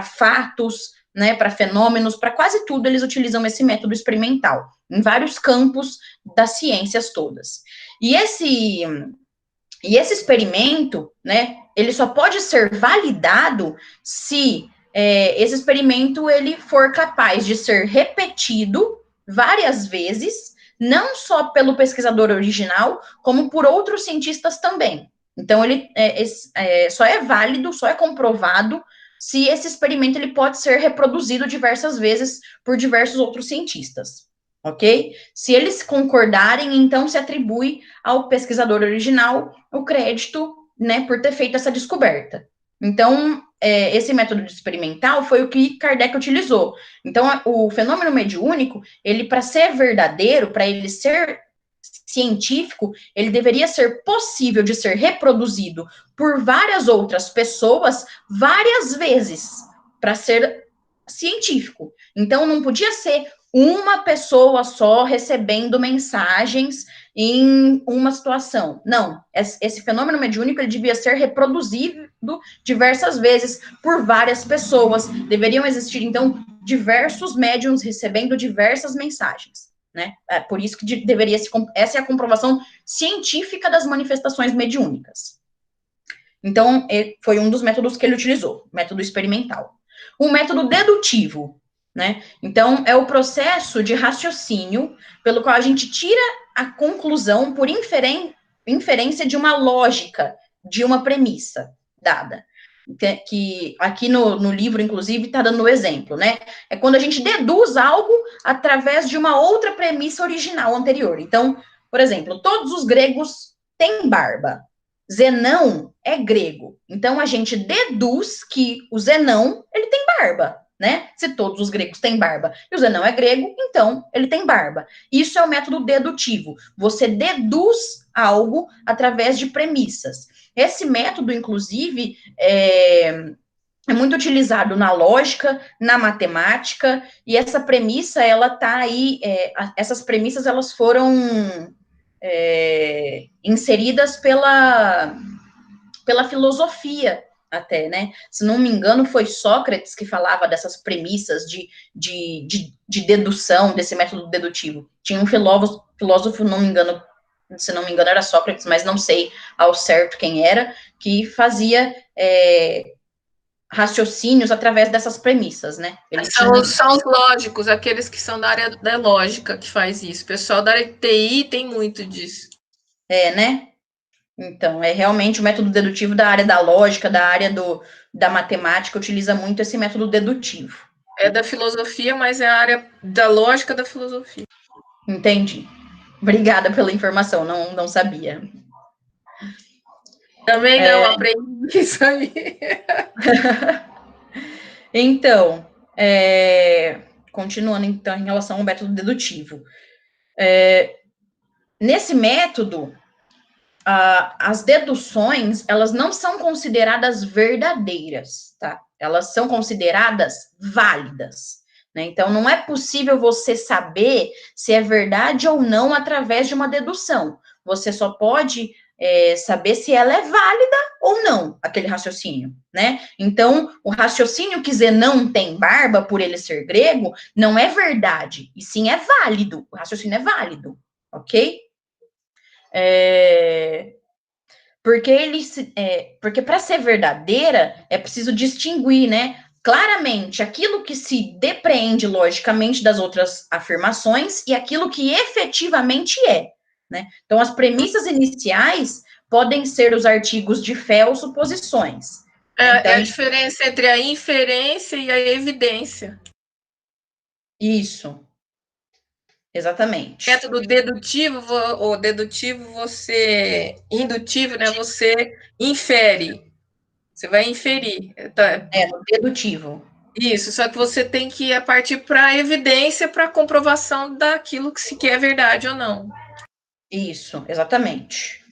fatos, né? Para fenômenos, para quase tudo eles utilizam esse método experimental, em vários campos das ciências todas. E esse experimento, né, ele só pode ser validado se esse experimento ele for capaz de ser repetido várias vezes, não só pelo pesquisador original, como por outros cientistas também. Então, ele só é válido, só é comprovado se esse experimento ele pode ser reproduzido diversas vezes por diversos outros cientistas. Ok? Se eles concordarem, então se atribui ao pesquisador original o crédito, né, por ter feito essa descoberta. Então, esse método experimental foi o que Kardec utilizou. Então, o fenômeno mediúnico, ele, para ser verdadeiro, para ele ser científico, ele deveria ser possível de ser reproduzido por várias outras pessoas várias vezes, para ser científico. Então, não podia ser uma pessoa só recebendo mensagens em uma situação. Não, esse fenômeno mediúnico ele devia ser reproduzido diversas vezes por várias pessoas. Deveriam existir, então, diversos médiums recebendo diversas mensagens, né? Por isso que deveria se... Essa é a comprovação científica das manifestações mediúnicas. Então, foi um dos métodos que ele utilizou, método experimental. O método dedutivo, né? Então, é o processo de raciocínio pelo qual a gente tira a conclusão por inferência de uma lógica, de uma premissa dada. Que aqui no livro, inclusive, está dando o exemplo, né? É quando a gente deduz algo através de uma outra premissa original anterior. Então, por exemplo, todos os gregos têm barba. Zenão é grego. Então, a gente deduz que o Zenão, ele tem barba, né? Se todos os gregos têm barba e o Zenão é grego, então ele tem barba. Isso é o método dedutivo. Você deduz algo através de premissas. Esse método, inclusive, é muito utilizado na lógica, na matemática, e essa premissa, ela tá aí, essas premissas, elas foram inseridas pela filosofia até, né? Se não me engano, foi Sócrates que falava dessas premissas de dedução, desse método dedutivo. Tinha um filósofo, não me engano, se não me engano era Sócrates, mas não sei ao certo quem era, que fazia raciocínios através dessas premissas, né? São os lógicos, aqueles que são da área da lógica que faz isso. O pessoal da área de TI tem muito disso. Né? Então, é realmente o método dedutivo da área da lógica, da área da matemática, utiliza muito esse método dedutivo. É da filosofia, mas é a área da lógica da filosofia. Entendi. Obrigada pela informação, não sabia. Também não, aprendi isso aí. Então, continuando então em relação ao método dedutivo. Nesse método, as deduções, elas não são consideradas verdadeiras, tá? Elas são consideradas válidas, né? Então, não é possível você saber se é verdade ou não através de uma dedução. Você só pode saber se ela é válida ou não, aquele raciocínio, né? Então, o raciocínio que Zenão tem barba, por ele ser grego, não é verdade, e sim é válido. O raciocínio é válido, ok? Porque para ser verdadeira é preciso distinguir, né, claramente aquilo que se depreende logicamente das outras afirmações e aquilo que efetivamente é, né? Então, as premissas iniciais podem ser os artigos de fé ou suposições. Então, é a diferença entre a inferência e a evidência. Isso. Exatamente. Método dedutivo, indutivo, né? Você infere. Você vai inferir. No dedutivo. Isso, só que você tem que partir para a evidência, para a comprovação daquilo que se quer verdade ou não. Isso, exatamente.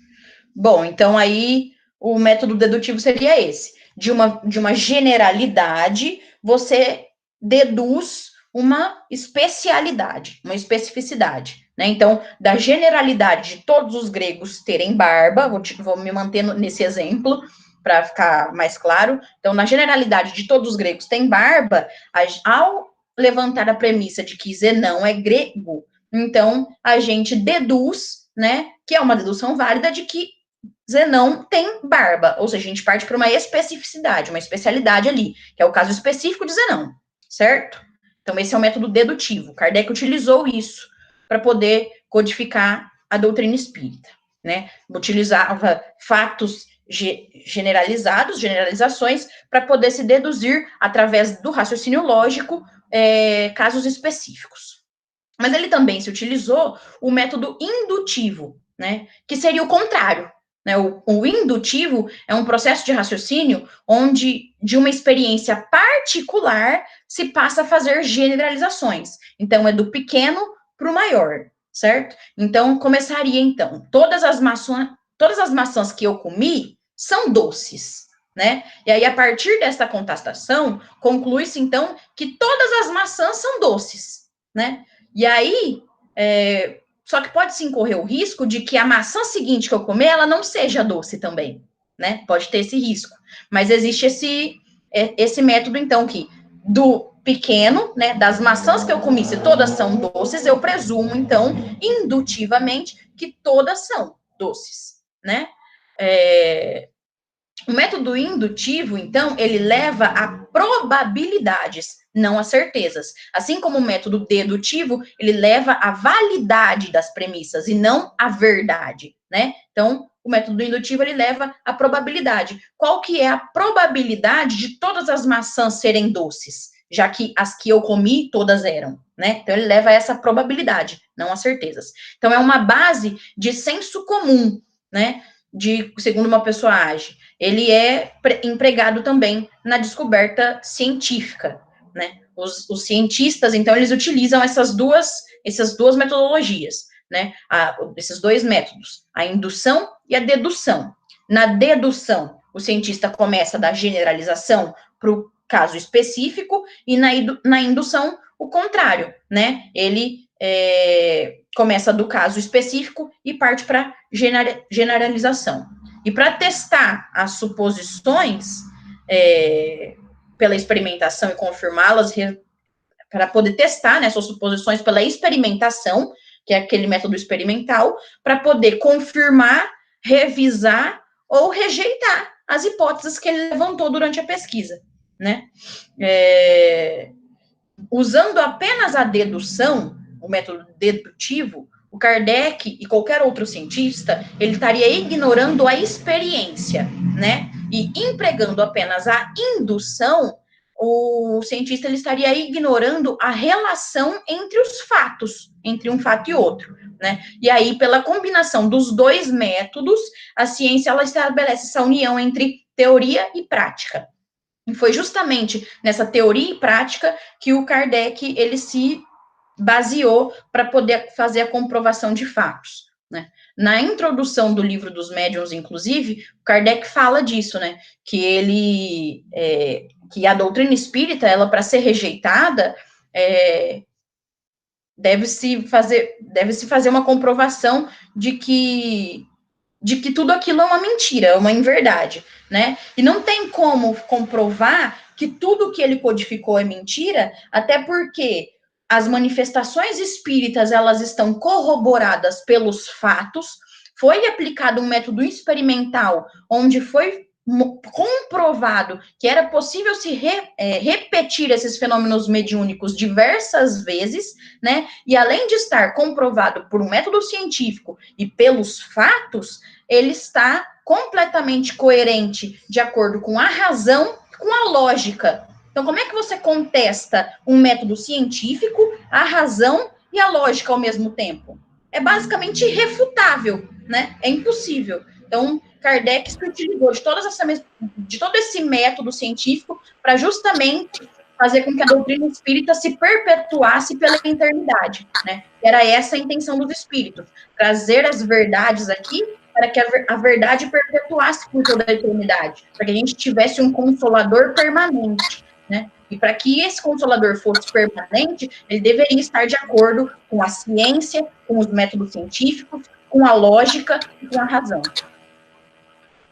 Bom, então aí o método dedutivo seria esse. De uma generalidade, você deduz uma especialidade, uma especificidade, né? Então, da generalidade de todos os gregos terem barba, vou me manter nesse exemplo para ficar mais claro. Então, na generalidade de todos os gregos têm barba, ao levantar a premissa de que Zenão é grego, então a gente deduz, né, que é uma dedução válida de que Zenão tem barba, ou seja, a gente parte para uma especificidade, uma especialidade ali, que é o caso específico de Zenão, certo? Então, esse é o método dedutivo. Kardec utilizou isso para poder codificar a doutrina espírita, né? Utilizava fatos generalizados, generalizações, para poder se deduzir, através do raciocínio lógico, casos específicos. Mas ele também se utilizou o método indutivo, né? Que seria o contrário. Né? O indutivo é um processo de raciocínio onde, de uma experiência particular, se passa a fazer generalizações. Então, é do pequeno para o maior, certo? Então, começaria, então, todas as maçãs que eu comi são doces, né? E aí, a partir dessa contestação, conclui-se, então, que todas as maçãs são doces, né? E aí, só que pode-se incorrer o risco de que a maçã seguinte que eu comer, ela não seja doce também, né? Pode ter esse risco. Mas existe esse método, então, que do pequeno, né, das maçãs que eu comi, se todas são doces, eu presumo, então, indutivamente, que todas são doces, né? O método indutivo, então, ele leva a probabilidades, não a certezas. Assim como o método dedutivo, ele leva a validade das premissas e não a verdade, né? Então, o método indutivo, ele leva a probabilidade. Qual que é a probabilidade de todas as maçãs serem doces? Já que as que eu comi, todas eram, né? Então, ele leva a essa probabilidade, não a certezas. Então, é uma base de senso comum, né? Segundo uma pessoa age. Ele é empregado também na descoberta científica, né? Os cientistas, então, eles utilizam essas duas metodologias, né? Esses dois métodos, a indução e a dedução. Na dedução, o cientista começa da generalização para o caso específico, e na indução, o contrário, né? Ele começa do caso específico e parte para generalização. E para testar as suposições pela experimentação e confirmá-las, para poder testar, né, suas suposições pela experimentação, que é aquele método experimental, para poder confirmar, revisar ou rejeitar as hipóteses que ele levantou durante a pesquisa, né? Usando apenas a dedução, o método dedutivo, o Kardec e qualquer outro cientista, ele estaria ignorando a experiência, né? E empregando apenas a indução, o cientista ele estaria ignorando a relação entre os fatos, entre um fato e outro, né? E aí, pela combinação dos dois métodos, a ciência ela estabelece essa união entre teoria e prática. E foi justamente nessa teoria e prática que o Kardec ele se baseou para poder fazer a comprovação de fatos, né? Na introdução do livro dos médiuns, inclusive, o Kardec fala disso, né? Que que a doutrina espírita, ela para ser rejeitada, deve-se fazer uma comprovação de que tudo aquilo é uma mentira, é uma inverdade, né? E não tem como comprovar que tudo que ele codificou é mentira, até porque as manifestações espíritas, elas estão corroboradas pelos fatos, foi aplicado um método experimental, onde foi comprovado que era possível se repetir esses fenômenos mediúnicos diversas vezes, né? E além de estar comprovado por um método científico e pelos fatos, ele está completamente coerente, de acordo com a razão, com a lógica. Então, como é que você contesta um método científico, a razão e a lógica ao mesmo tempo? É basicamente irrefutável, né? É impossível. Então, Kardec se utilizou de todo esse método científico para justamente fazer com que a doutrina espírita se perpetuasse pela eternidade, né? Era essa a intenção dos espíritos, trazer as verdades aqui para que a verdade perpetuasse por toda a eternidade, para que a gente tivesse um consolador permanente, né? E para que esse consolador fosse permanente, ele deveria estar de acordo com a ciência, com os métodos científicos, com a lógica e com a razão.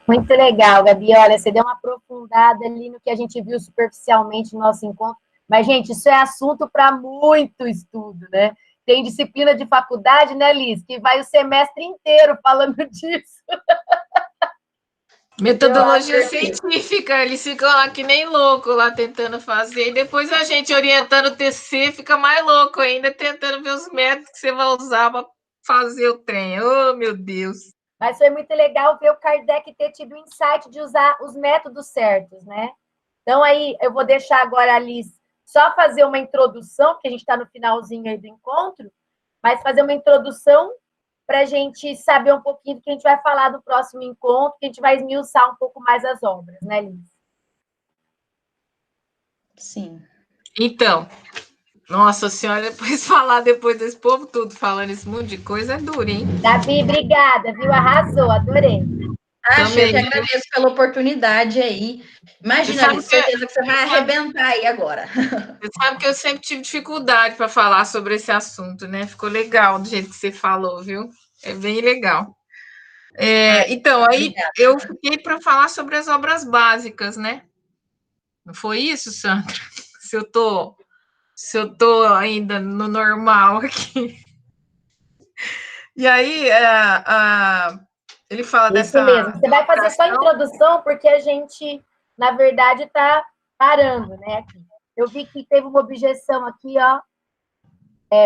Muito legal, Gabi. Olha, você deu uma aprofundada ali no que a gente viu superficialmente no nosso encontro. Mas, gente, isso é assunto para muito estudo, né? Tem disciplina de faculdade, né, Liz? Que vai o semestre inteiro falando disso. Metodologia científica, eles ficam lá que nem louco lá tentando fazer, e depois a gente orientando o TC fica mais louco ainda, tentando ver os métodos que você vai usar para fazer o trem. Oh, meu Deus! Mas foi muito legal ver o Kardec ter tido o insight de usar os métodos certos, né? Então, aí, eu vou deixar agora a Liz só fazer uma introdução, porque a gente está no finalzinho aí do encontro, mas fazer uma introdução para a gente saber um pouquinho do que a gente vai falar do próximo encontro, que a gente vai esmiuçar um pouco mais as obras, né, Liz? Sim. Então, nossa senhora, depois desse povo tudo falando esse monte de coisa é duro, hein? Gabi, obrigada, viu? Arrasou, adorei. Eu que agradeço pela oportunidade aí. Imagina, Alice, certeza que você vai arrebentar aí agora. Você sabe que eu sempre tive dificuldade para falar sobre esse assunto, né? Ficou legal do jeito que você falou, viu? É bem legal. Então, aí obrigada. Eu fiquei para falar sobre as obras básicas, né? Não foi isso, Sandra? Se eu tô ainda no normal aqui. E aí, ele fala isso dessa... Isso mesmo. Você vai fazer só a introdução, porque a gente, na verdade, está parando, né? Aqui. Eu vi que teve uma objeção aqui, ó.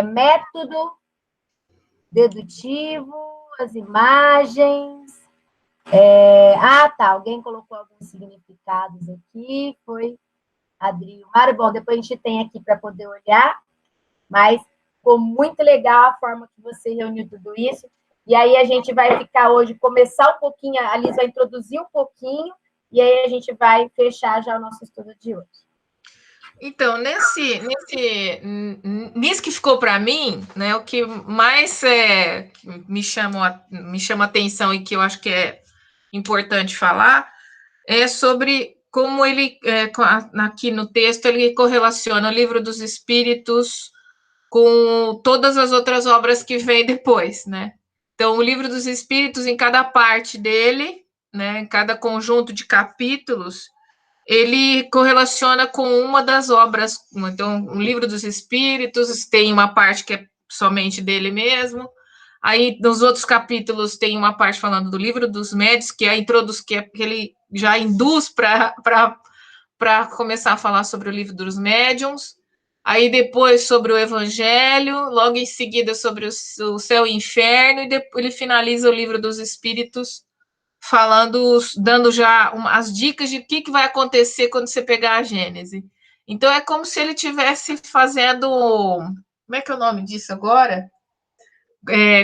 Método dedutivo, as imagens. Tá. Alguém colocou alguns significados aqui. Foi Adri. Mário, bom, depois a gente tem aqui para poder olhar, mas ficou muito legal a forma que você reuniu tudo isso. E aí a gente vai ficar hoje, começar um pouquinho, a Liz vai introduzir um pouquinho, e aí a gente vai fechar já o nosso estudo de hoje. Então, nisso que ficou para mim, né, o que mais me chama atenção e que eu acho que é importante falar é sobre como ele, aqui no texto, ele correlaciona o Livro dos Espíritos com todas as outras obras que vêm depois, né? Então, o Livro dos Espíritos, em cada parte dele, né, em cada conjunto de capítulos, ele correlaciona com uma das obras. Então, o Livro dos Espíritos tem uma parte que é somente dele mesmo. Aí, nos outros capítulos, tem uma parte falando do Livro dos Médiuns, que ele já induz para começar a falar sobre o Livro dos Médiuns. Aí, depois, sobre o Evangelho. Logo em seguida, sobre o Céu e o Inferno. E depois, ele finaliza o Livro dos Espíritos dando já as dicas de o que vai acontecer quando você pegar a Gênese. Então, é como se ele estivesse fazendo... Como é que é o nome disso agora?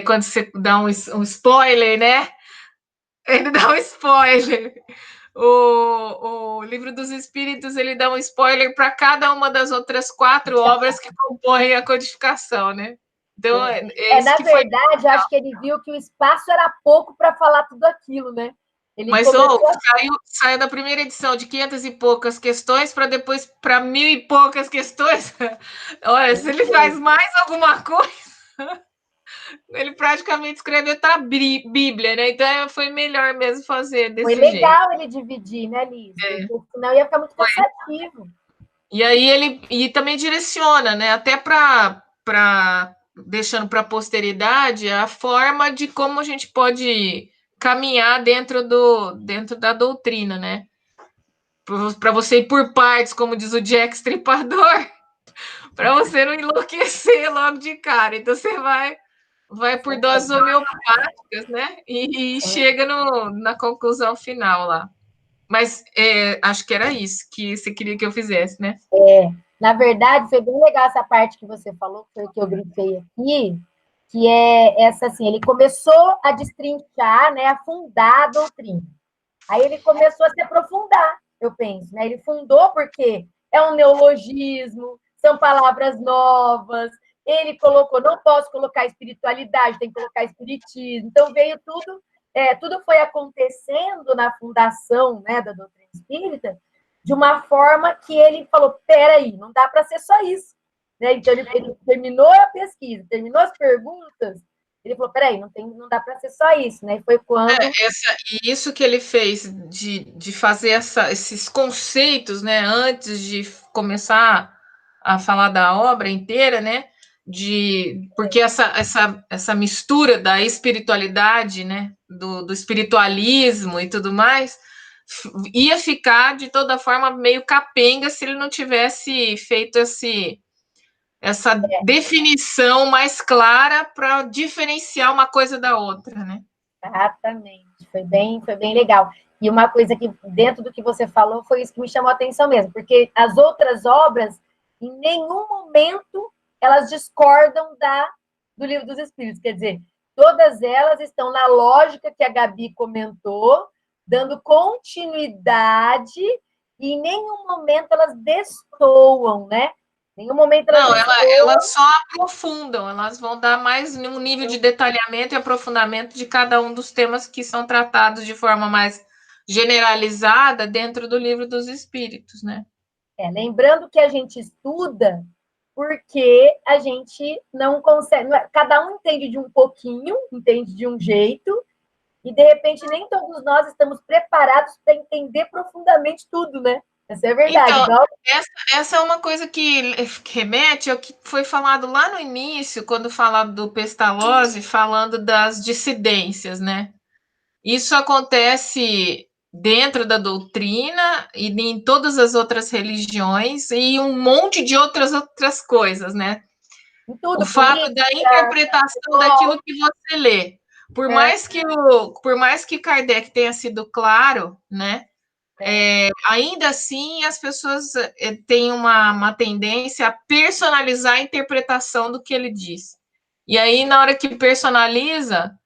Quando você dá um spoiler, né? Ele dá um spoiler. O Livro dos Espíritos, ele dá um spoiler para cada uma das outras 4 obras que compõem a codificação, né? Então, na verdade, eu acho que ele viu que o espaço era pouco para falar tudo aquilo, né? Mas saiu da primeira edição de 500 e poucas questões para depois para 1.000 e poucas questões. Olha, se ele faz mais alguma coisa, ele praticamente escreveu outra Bíblia, né? Então foi melhor mesmo fazer desse jeito. Foi legal ele dividir, né, Liz? Porque senão ia ficar muito cansativo. E aí ele também direciona, né? Até para deixando para a posteridade a forma de como a gente pode caminhar dentro da doutrina, né? Para você ir por partes, como diz o Jack Stripador, para você não enlouquecer logo de cara. Então você vai por doses homeopáticas, né? E chega na conclusão final lá. Mas acho que era isso que você queria que eu fizesse, né? Na verdade, foi bem legal essa parte que você falou, que foi o que eu grifei aqui, que é essa, assim, ele começou a destrinchar, né, a fundar a doutrina. Aí ele começou a se aprofundar, eu penso, né? Ele fundou porque é um neologismo, são palavras novas, ele colocou, não posso colocar espiritualidade, tem que colocar espiritismo. Então veio tudo, tudo foi acontecendo na fundação, né, da doutrina espírita, de uma forma que ele falou, peraí, não dá para ser só isso. Né? Então ele terminou a pesquisa, terminou as perguntas, ele falou, peraí, não dá para ser só isso, né? E foi quando... Isso que ele fez de fazer esses conceitos, né, antes de começar a falar da obra inteira, né, porque essa mistura da espiritualidade, né, do espiritualismo e tudo mais, ia ficar, de toda forma, meio capenga se ele não tivesse feito essa definição mais clara para diferenciar uma coisa da outra, né? Exatamente, foi bem legal. E uma coisa que, dentro do que você falou, foi isso que me chamou a atenção mesmo, porque as outras obras, em nenhum momento, elas discordam do Livro dos Espíritos, quer dizer, todas elas estão na lógica que a Gabi comentou, dando continuidade, e em nenhum momento elas destoam, né? Em nenhum momento elas só aprofundam, elas vão dar mais um nível de detalhamento e aprofundamento de cada um dos temas que são tratados de forma mais generalizada dentro do Livro dos Espíritos, né? Lembrando que a gente estuda porque a gente não consegue, cada um entende de um pouquinho, entende de um jeito, e de repente nem todos nós estamos preparados para entender profundamente tudo, né? Essa é a verdade. Então, essa é uma coisa que remete ao que foi falado lá no início, quando falado do Pestalozzi, falando das dissidências, né? Isso acontece dentro da doutrina e em todas as outras religiões e um monte de outras coisas, né? Tudo, o fato da interpretação daquilo que você lê. Por mais que Kardec tenha sido claro, né? Ainda assim, as pessoas têm uma tendência a personalizar a interpretação do que ele diz. E aí, na hora que personaliza,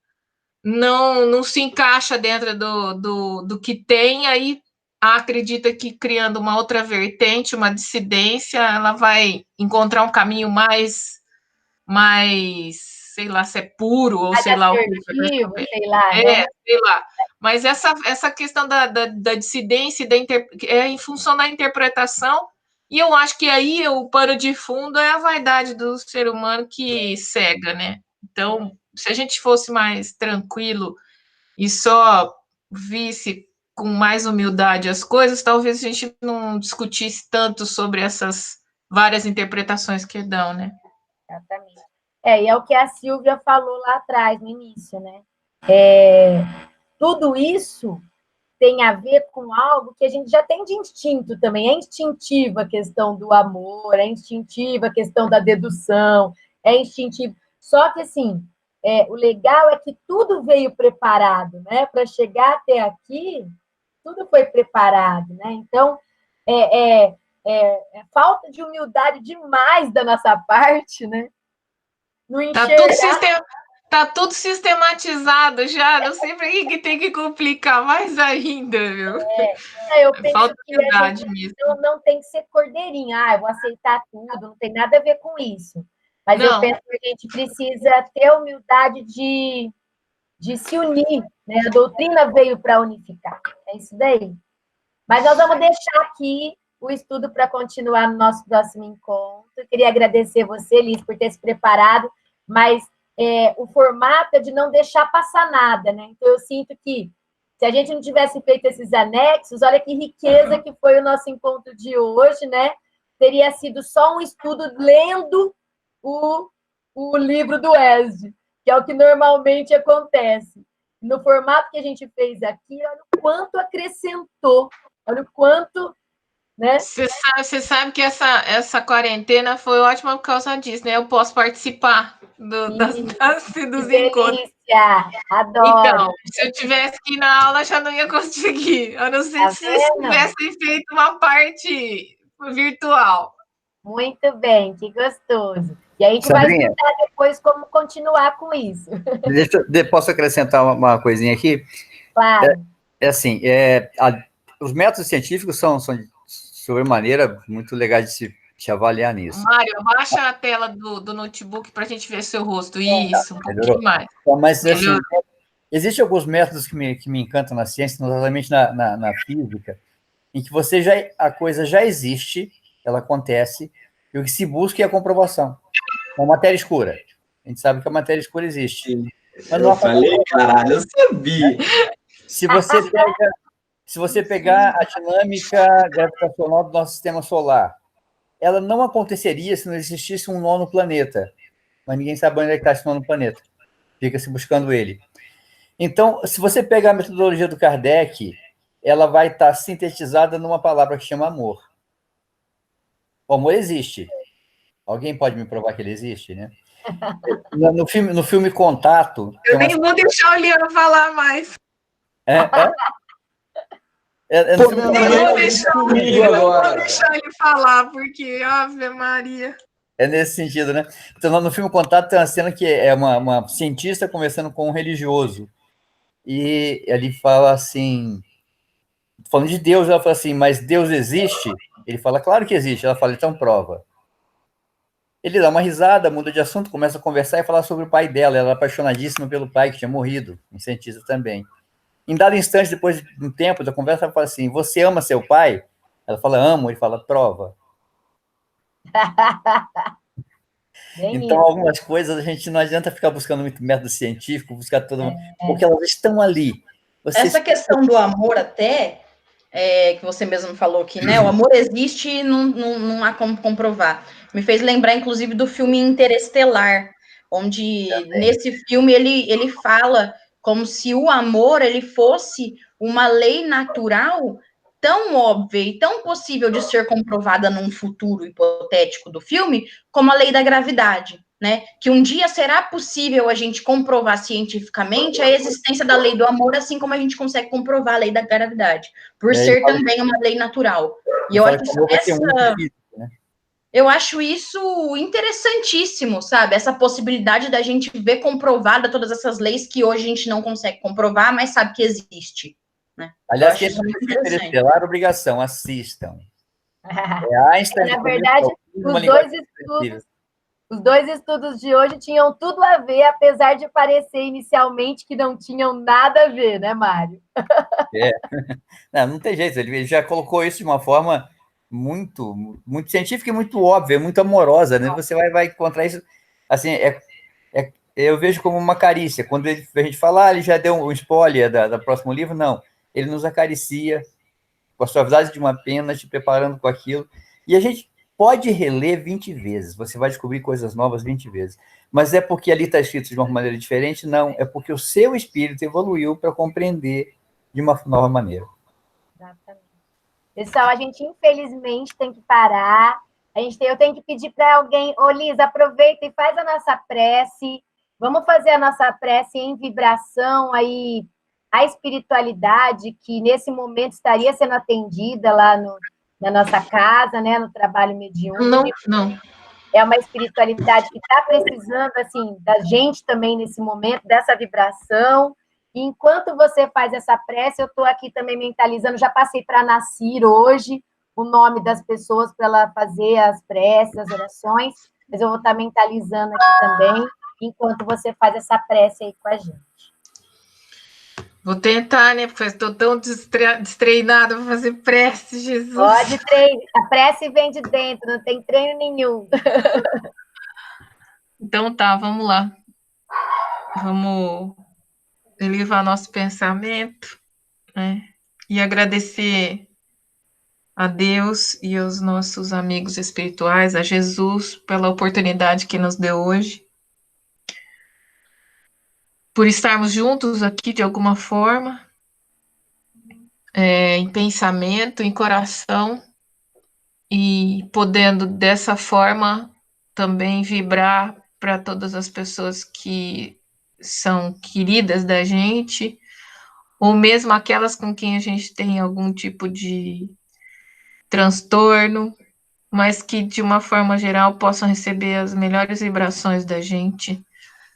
não se encaixa dentro do que tem, aí acredita que criando uma outra vertente, uma dissidência, ela vai encontrar um caminho mais, sei lá, se é puro, ou sei lá o que. Sei lá, né? Sei lá. Mas essa questão da dissidência é em função da interpretação, e eu acho que aí o pano de fundo é a vaidade do ser humano que cega, né? Então, se a gente fosse mais tranquilo e só visse com mais humildade as coisas, talvez a gente não discutisse tanto sobre essas várias interpretações que dão, né? Exatamente. E é o que a Silvia falou lá atrás, no início, né? Tudo isso tem a ver com algo que a gente já tem de instinto também. É instintiva a questão do amor, é instintiva a questão da dedução, é instintivo. Só que, assim, o legal é que tudo veio preparado, né? Para chegar até aqui, tudo foi preparado, né? Então, falta de humildade demais da nossa parte, né? No enxergar... Tá tudo sistematizado já, não sei para que tem que complicar mais ainda, viu? Eu penso falta que a gente mesmo. não tem que ser cordeirinha, eu vou aceitar tudo, não tem nada a ver com isso. Mas eu penso que a gente precisa ter a humildade de se unir, né? A doutrina veio para unificar, é isso daí. Mas nós vamos deixar aqui o estudo para continuar no nosso próximo encontro. Eu queria agradecer você, Liz, por ter se preparado, mas o formato é de não deixar passar nada, né? Então, eu sinto que se a gente não tivesse feito esses anexos, olha que riqueza que foi o nosso encontro de hoje, né? Teria sido só um estudo lendo o livro do Esdras, que é o que normalmente acontece. No formato que a gente fez aqui, olha o quanto acrescentou, olha o quanto... Né? Você sabe que essa quarentena foi ótima por causa disso, né? Eu posso participar dos encontros. Adoro. Então, se eu tivesse que ir na aula, já não ia conseguir. A não ser se vocês tivessem feito uma parte virtual. Muito bem, que gostoso. E a gente vai Sandrinha, estudar depois como continuar com isso. posso acrescentar uma coisinha aqui? Claro. Assim, os métodos científicos são de sobremaneira muito legais de se avaliar nisso. Mário, abaixa a tela do notebook para a gente ver seu rosto. Isso, um pouquinho mais. Mas, assim, existem alguns métodos que me encantam na ciência, notadamente na física, em que a coisa já existe, ela acontece, e o que se busca é a comprovação. É a matéria escura. A gente sabe que a matéria escura existe. Mas eu falei, caralho, eu sabia. Se você pegar a dinâmica gravitacional do nosso sistema solar, ela não aconteceria se não existisse um nono planeta. Mas ninguém sabe onde é que está esse nono planeta. Fica-se buscando ele. Então, se você pegar a metodologia do Kardec, ela vai estar sintetizada numa palavra que chama amor. O amor existe. Alguém pode me provar que ele existe, né? No filme Contato... Eu nem vou deixar o Liano falar mais. No filme Eu não vou deixar ele falar, porque, Ave Maria... É nesse sentido, né? Então, no filme Contato tem uma cena que é uma cientista conversando com um religioso. E ele fala assim... Falando de Deus, ela fala assim, mas Deus existe? Ele fala, claro que existe. Ela fala, então prova. Ele dá uma risada, muda de assunto, começa a conversar e falar sobre o pai dela. Ela era apaixonadíssima pelo pai, que tinha morrido, um cientista também. Em dado instante, depois de um tempo da conversa, ela fala assim, você ama seu pai? Ela fala, amo. Ele fala, prova. Então, algumas coisas a gente não adianta ficar buscando muito método científico, buscar todo mundo, porque elas estão ali. Essa questão do amor até, que você mesmo falou que, né, o amor existe e não há como comprovar. Me fez lembrar, inclusive, do filme Interestelar, onde nesse filme ele fala como se o amor ele fosse uma lei natural tão óbvia e tão possível de ser comprovada num futuro hipotético do filme, como a lei da gravidade, né? Que um dia será possível a gente comprovar cientificamente a existência da lei do amor, assim como a gente consegue comprovar a lei da gravidade, por ser também uma lei natural. E eu acho isso interessantíssimo, sabe? Essa possibilidade da gente ver comprovada todas essas leis que hoje a gente não consegue comprovar, mas sabe que existe. Né? Aliás, que isso é Interestelar, obrigação, assistam. Einstein, na verdade, os dois estudos de hoje tinham tudo a ver, apesar de parecer inicialmente que não tinham nada a ver, né, Mário? Não tem jeito, ele já colocou isso de uma forma muito, muito científica e muito óbvia, muito amorosa, né? Você vai encontrar isso, assim, eu vejo como uma carícia. Quando a gente fala, ele já deu um spoiler do próximo livro, não. Ele nos acaricia com a suavidade de uma pena, te preparando com aquilo. E a gente pode reler 20 vezes, você vai descobrir coisas novas 20 vezes. Mas é porque ali está escrito de uma maneira diferente? Não, é porque o seu espírito evoluiu para compreender de uma nova maneira. Exatamente. Pessoal, a gente infelizmente tem que parar. Eu tenho que pedir para alguém, Liz, aproveita e faz a nossa prece. Vamos fazer a nossa prece em vibração aí, a espiritualidade que nesse momento estaria sendo atendida lá na nossa casa, né, no trabalho mediúnico. Não. É uma espiritualidade que está precisando, assim, da gente também nesse momento, dessa vibração. E enquanto você faz essa prece, eu estou aqui também mentalizando, já passei para a Nacir hoje, o nome das pessoas para ela fazer as preces, as orações, mas eu vou estar mentalizando aqui também, enquanto você faz essa prece aí com a gente. Vou tentar, né? Porque eu estou tão destreinada para fazer prece, Jesus. Pode treinar. A prece vem de dentro, não tem treino nenhum. Então tá, vamos lá. Vamos elevar nosso pensamento, né? E agradecer a Deus e aos nossos amigos espirituais, a Jesus, pela oportunidade que nos deu hoje, por estarmos juntos aqui de alguma forma, em pensamento, em coração, e podendo dessa forma também vibrar para todas as pessoas que são queridas da gente, ou mesmo aquelas com quem a gente tem algum tipo de transtorno, mas que, de uma forma geral, possam receber as melhores vibrações da gente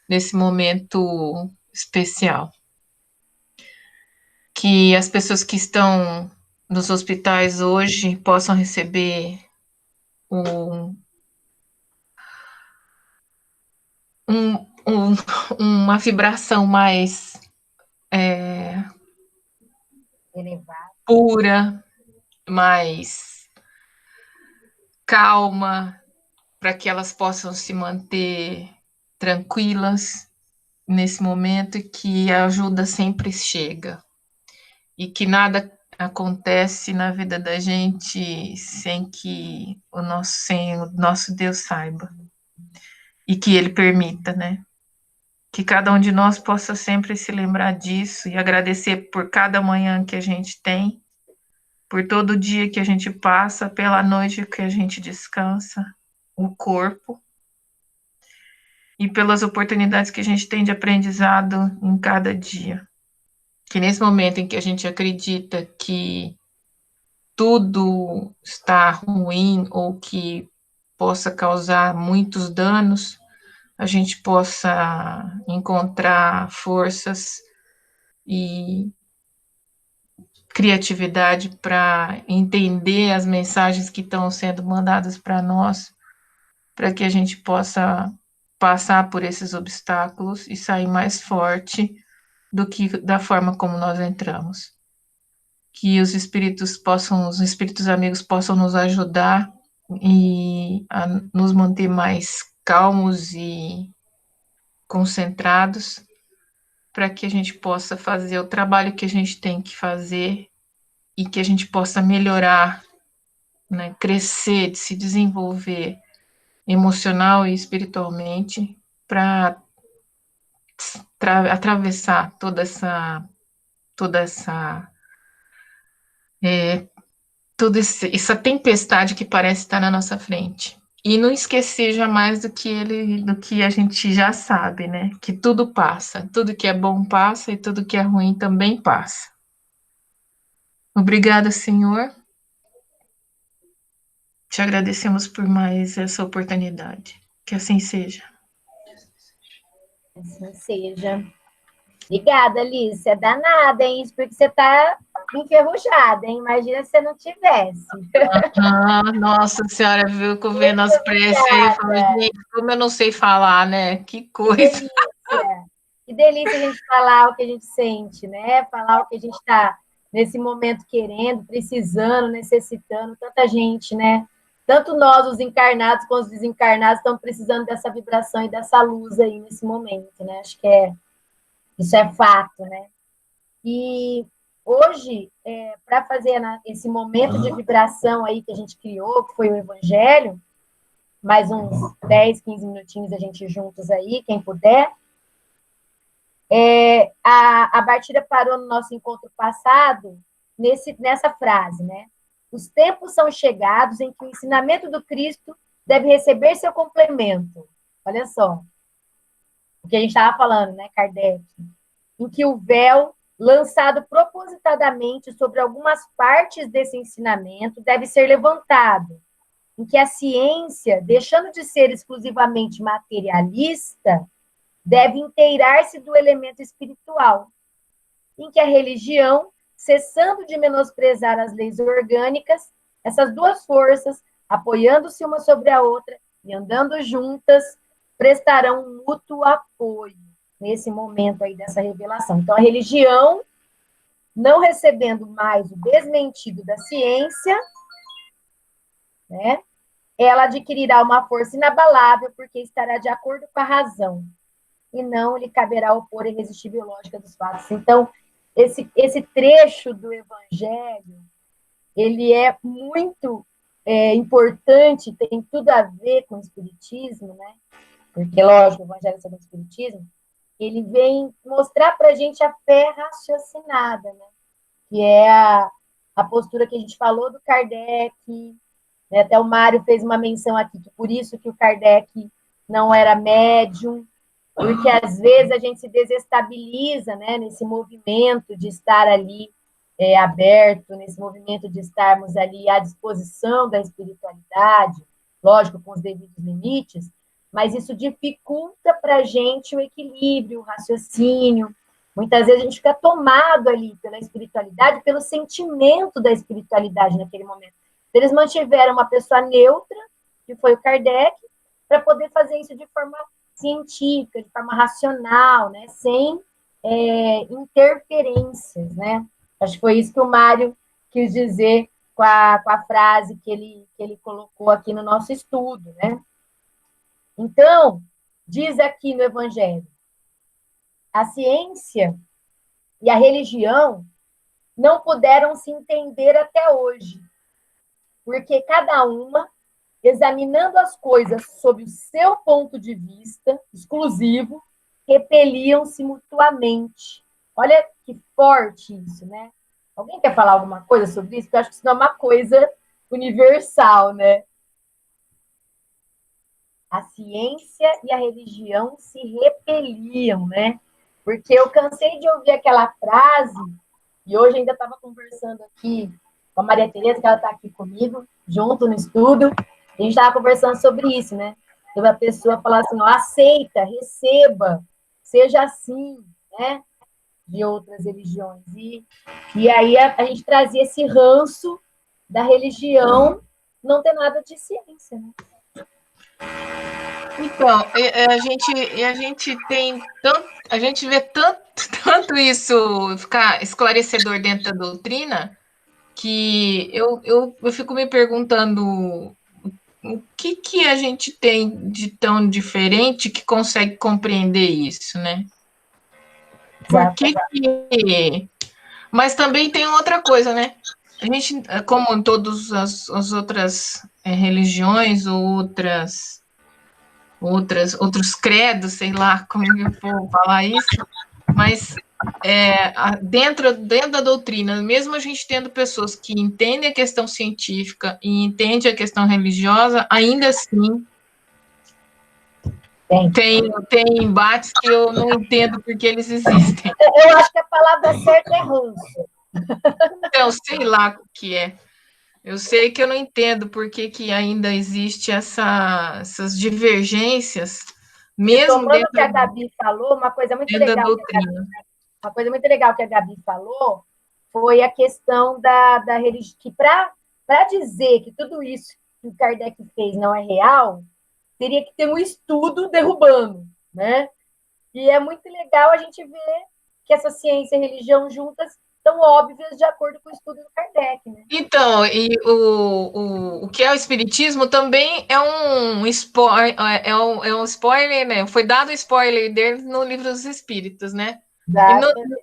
nesse momento especial. Que as pessoas que estão nos hospitais hoje possam receber uma vibração mais pura, mais calma, para que elas possam se manter tranquilas nesse momento, e que a ajuda sempre chega, e que nada acontece na vida da gente sem o nosso Deus saiba, e que Ele permita, né? Que cada um de nós possa sempre se lembrar disso e agradecer por cada manhã que a gente tem, por todo dia que a gente passa, pela noite que a gente descansa o corpo, e pelas oportunidades que a gente tem de aprendizado em cada dia. Que nesse momento em que a gente acredita que tudo está ruim ou que possa causar muitos danos, a gente possa encontrar forças e criatividade para entender as mensagens que estão sendo mandadas para nós, para que a gente possa passar por esses obstáculos e sair mais forte do que da forma como nós entramos. Que os espíritos amigos possam nos ajudar e a nos manter mais calmos e concentrados, para que a gente possa fazer o trabalho que a gente tem que fazer e que a gente possa melhorar, né, crescer, se desenvolver emocional e espiritualmente, para atravessar toda essa essa tempestade que parece estar na nossa frente. E não esquecer jamais do que a gente já sabe, né? Que tudo passa, tudo que é bom passa e tudo que é ruim também passa. Obrigada, Senhor. Te agradecemos por mais essa oportunidade. Que assim seja. Assim seja. Obrigada, Alice. É danada, hein? Isso porque você está enferrujada, hein? Imagina se você não tivesse. Nossa Senhora, viu que eu vendo as preces aí, eu falo, gente, como eu não sei falar, né? Que coisa. Que delícia a gente falar o que a gente sente, né? Falar o que a gente está nesse momento querendo, precisando, necessitando. Tanta gente, né? Tanto nós, os encarnados, quanto os desencarnados, estão precisando dessa vibração e dessa luz aí nesse momento, né? Acho que isso é fato, né? E hoje, para fazer esse momento de vibração aí que a gente criou, que foi o Evangelho, mais uns 10, 15 minutinhos a gente juntos aí, quem puder. A Bartira parou no nosso encontro passado nessa frase, né? Os tempos são chegados em que o ensinamento do Cristo deve receber seu complemento. Olha só. O que a gente estava falando, né, Kardec? Em que o véu, lançado propositadamente sobre algumas partes desse ensinamento, deve ser levantado. Em que a ciência, deixando de ser exclusivamente materialista, deve inteirar-se do elemento espiritual. Em que a religião, cessando de menosprezar as leis orgânicas, essas duas forças, apoiando-se uma sobre a outra e andando juntas, prestarão um mútuo apoio nesse momento aí dessa revelação. Então, a religião, não recebendo mais o desmentido da ciência, né, ela adquirirá uma força inabalável porque estará de acordo com a razão e não lhe caberá opor a irresistível lógica dos fatos. Então, esse trecho do Evangelho, ele é muito importante, tem tudo a ver com o Espiritismo, né? Porque, lógico, o Evangelho sobre o Espiritismo, ele vem mostrar para a gente a fé raciocinada, né? Que é a postura que a gente falou do Kardec, né? Até o Mário fez uma menção aqui, que por isso que o Kardec não era médium, porque às vezes a gente se desestabiliza, né, nesse movimento de estar ali aberto nesse movimento de estarmos ali à disposição da espiritualidade, lógico, com os devidos limites, mas isso dificulta para a gente o equilíbrio, o raciocínio. Muitas vezes a gente fica tomado ali pela espiritualidade, pelo sentimento da espiritualidade naquele momento. Eles mantiveram uma pessoa neutra, que foi o Kardec, para poder fazer isso de forma científica, de forma racional, né? Sem interferências, né? Acho que foi isso que o Mário quis dizer com a frase que ele colocou aqui no nosso estudo, né? Então, diz aqui no Evangelho, a ciência e a religião não puderam se entender até hoje, porque cada uma, examinando as coisas sob o seu ponto de vista exclusivo, repeliam-se mutuamente. Olha que forte isso, né? Alguém quer falar alguma coisa sobre isso? Porque eu acho que isso não é uma coisa universal, né? A ciência e a religião se repeliam, né? Porque eu cansei de ouvir aquela frase, e hoje ainda estava conversando aqui com a Maria Tereza, que ela está aqui comigo, junto no estudo, a gente estava conversando sobre isso, né? Sobre a pessoa falar assim, ó, aceita, receba, seja assim, né? De outras religiões. E aí a gente trazia esse ranço da religião não ter nada de ciência, né? Então, a gente tem tanto, a gente vê tanto isso ficar esclarecedor dentro da doutrina, que eu fico me perguntando o que a gente tem de tão diferente que consegue compreender isso, né? Por que Mas também tem outra coisa, né? A gente, como em todas as outras religiões ou outros credos, sei lá como eu vou falar isso, mas dentro da doutrina, mesmo a gente tendo pessoas que entendem a questão científica e entendem a questão religiosa, ainda assim tem embates que eu não entendo porque eles existem. Eu acho que a palavra certa é ranço. Então, sei lá o que é. Eu sei que eu não entendo por que ainda existe essas divergências, mesmo Tomando dentro que a Gabi falou, uma coisa muito da legal doutrina. Uma coisa muito legal que a Gabi falou foi a questão da religião, que para dizer que tudo isso que o Kardec fez não é real, teria que ter um estudo derrubando, né? E é muito legal a gente ver que essa ciência e religião juntas são óbvias de acordo com o estudo do Kardec, né? Então, e o que é o espiritismo também é um spoiler, é um spoiler, né? Foi dado spoiler dele no Livro dos Espíritos, né?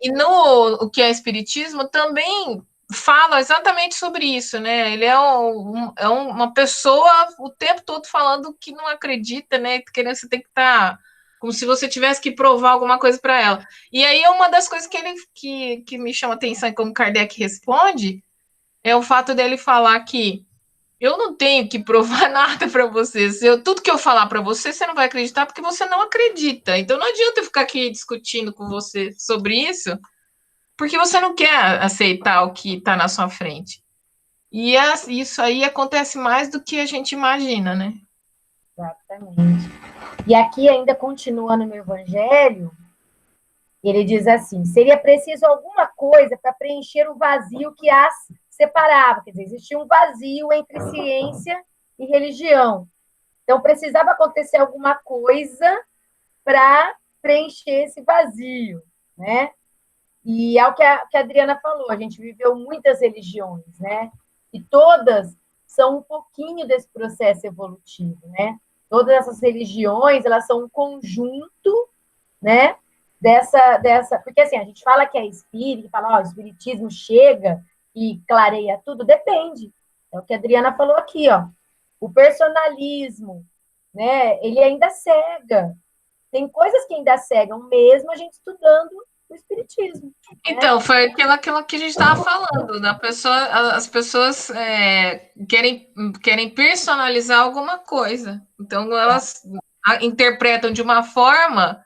E no o que é espiritismo também fala exatamente sobre isso, né? Ele é uma pessoa o tempo todo falando que não acredita, né? Querendo, você tem que estar como se você tivesse que provar alguma coisa para ela. E aí uma das coisas que me chama atenção e como Kardec responde é o fato dele falar que eu não tenho que provar nada para você. Tudo que eu falar para você, você não vai acreditar porque você não acredita. Então não adianta eu ficar aqui discutindo com você sobre isso, porque você não quer aceitar o que está na sua frente. E isso aí acontece mais do que a gente imagina, né? Exatamente. E aqui, ainda continuando no Evangelho, ele diz assim, seria preciso alguma coisa para preencher o vazio que as separava. Quer dizer, existia um vazio entre ciência e religião. Então, precisava acontecer alguma coisa para preencher esse vazio, né? E é o que a Adriana falou, a gente viveu muitas religiões, né? E todas são um pouquinho desse processo evolutivo, né? Todas essas religiões, elas são um conjunto, né? Porque assim, a gente fala que é espírito, fala, o espiritismo chega e clareia tudo, depende. É o que a Adriana falou aqui, ó. O personalismo, né? Ele ainda cega. Tem coisas que ainda cegam, mesmo a gente estudando o espiritismo. Então, né? Foi aquilo que a gente estava falando, as pessoas querem personalizar alguma coisa. Então, elas interpretam de uma forma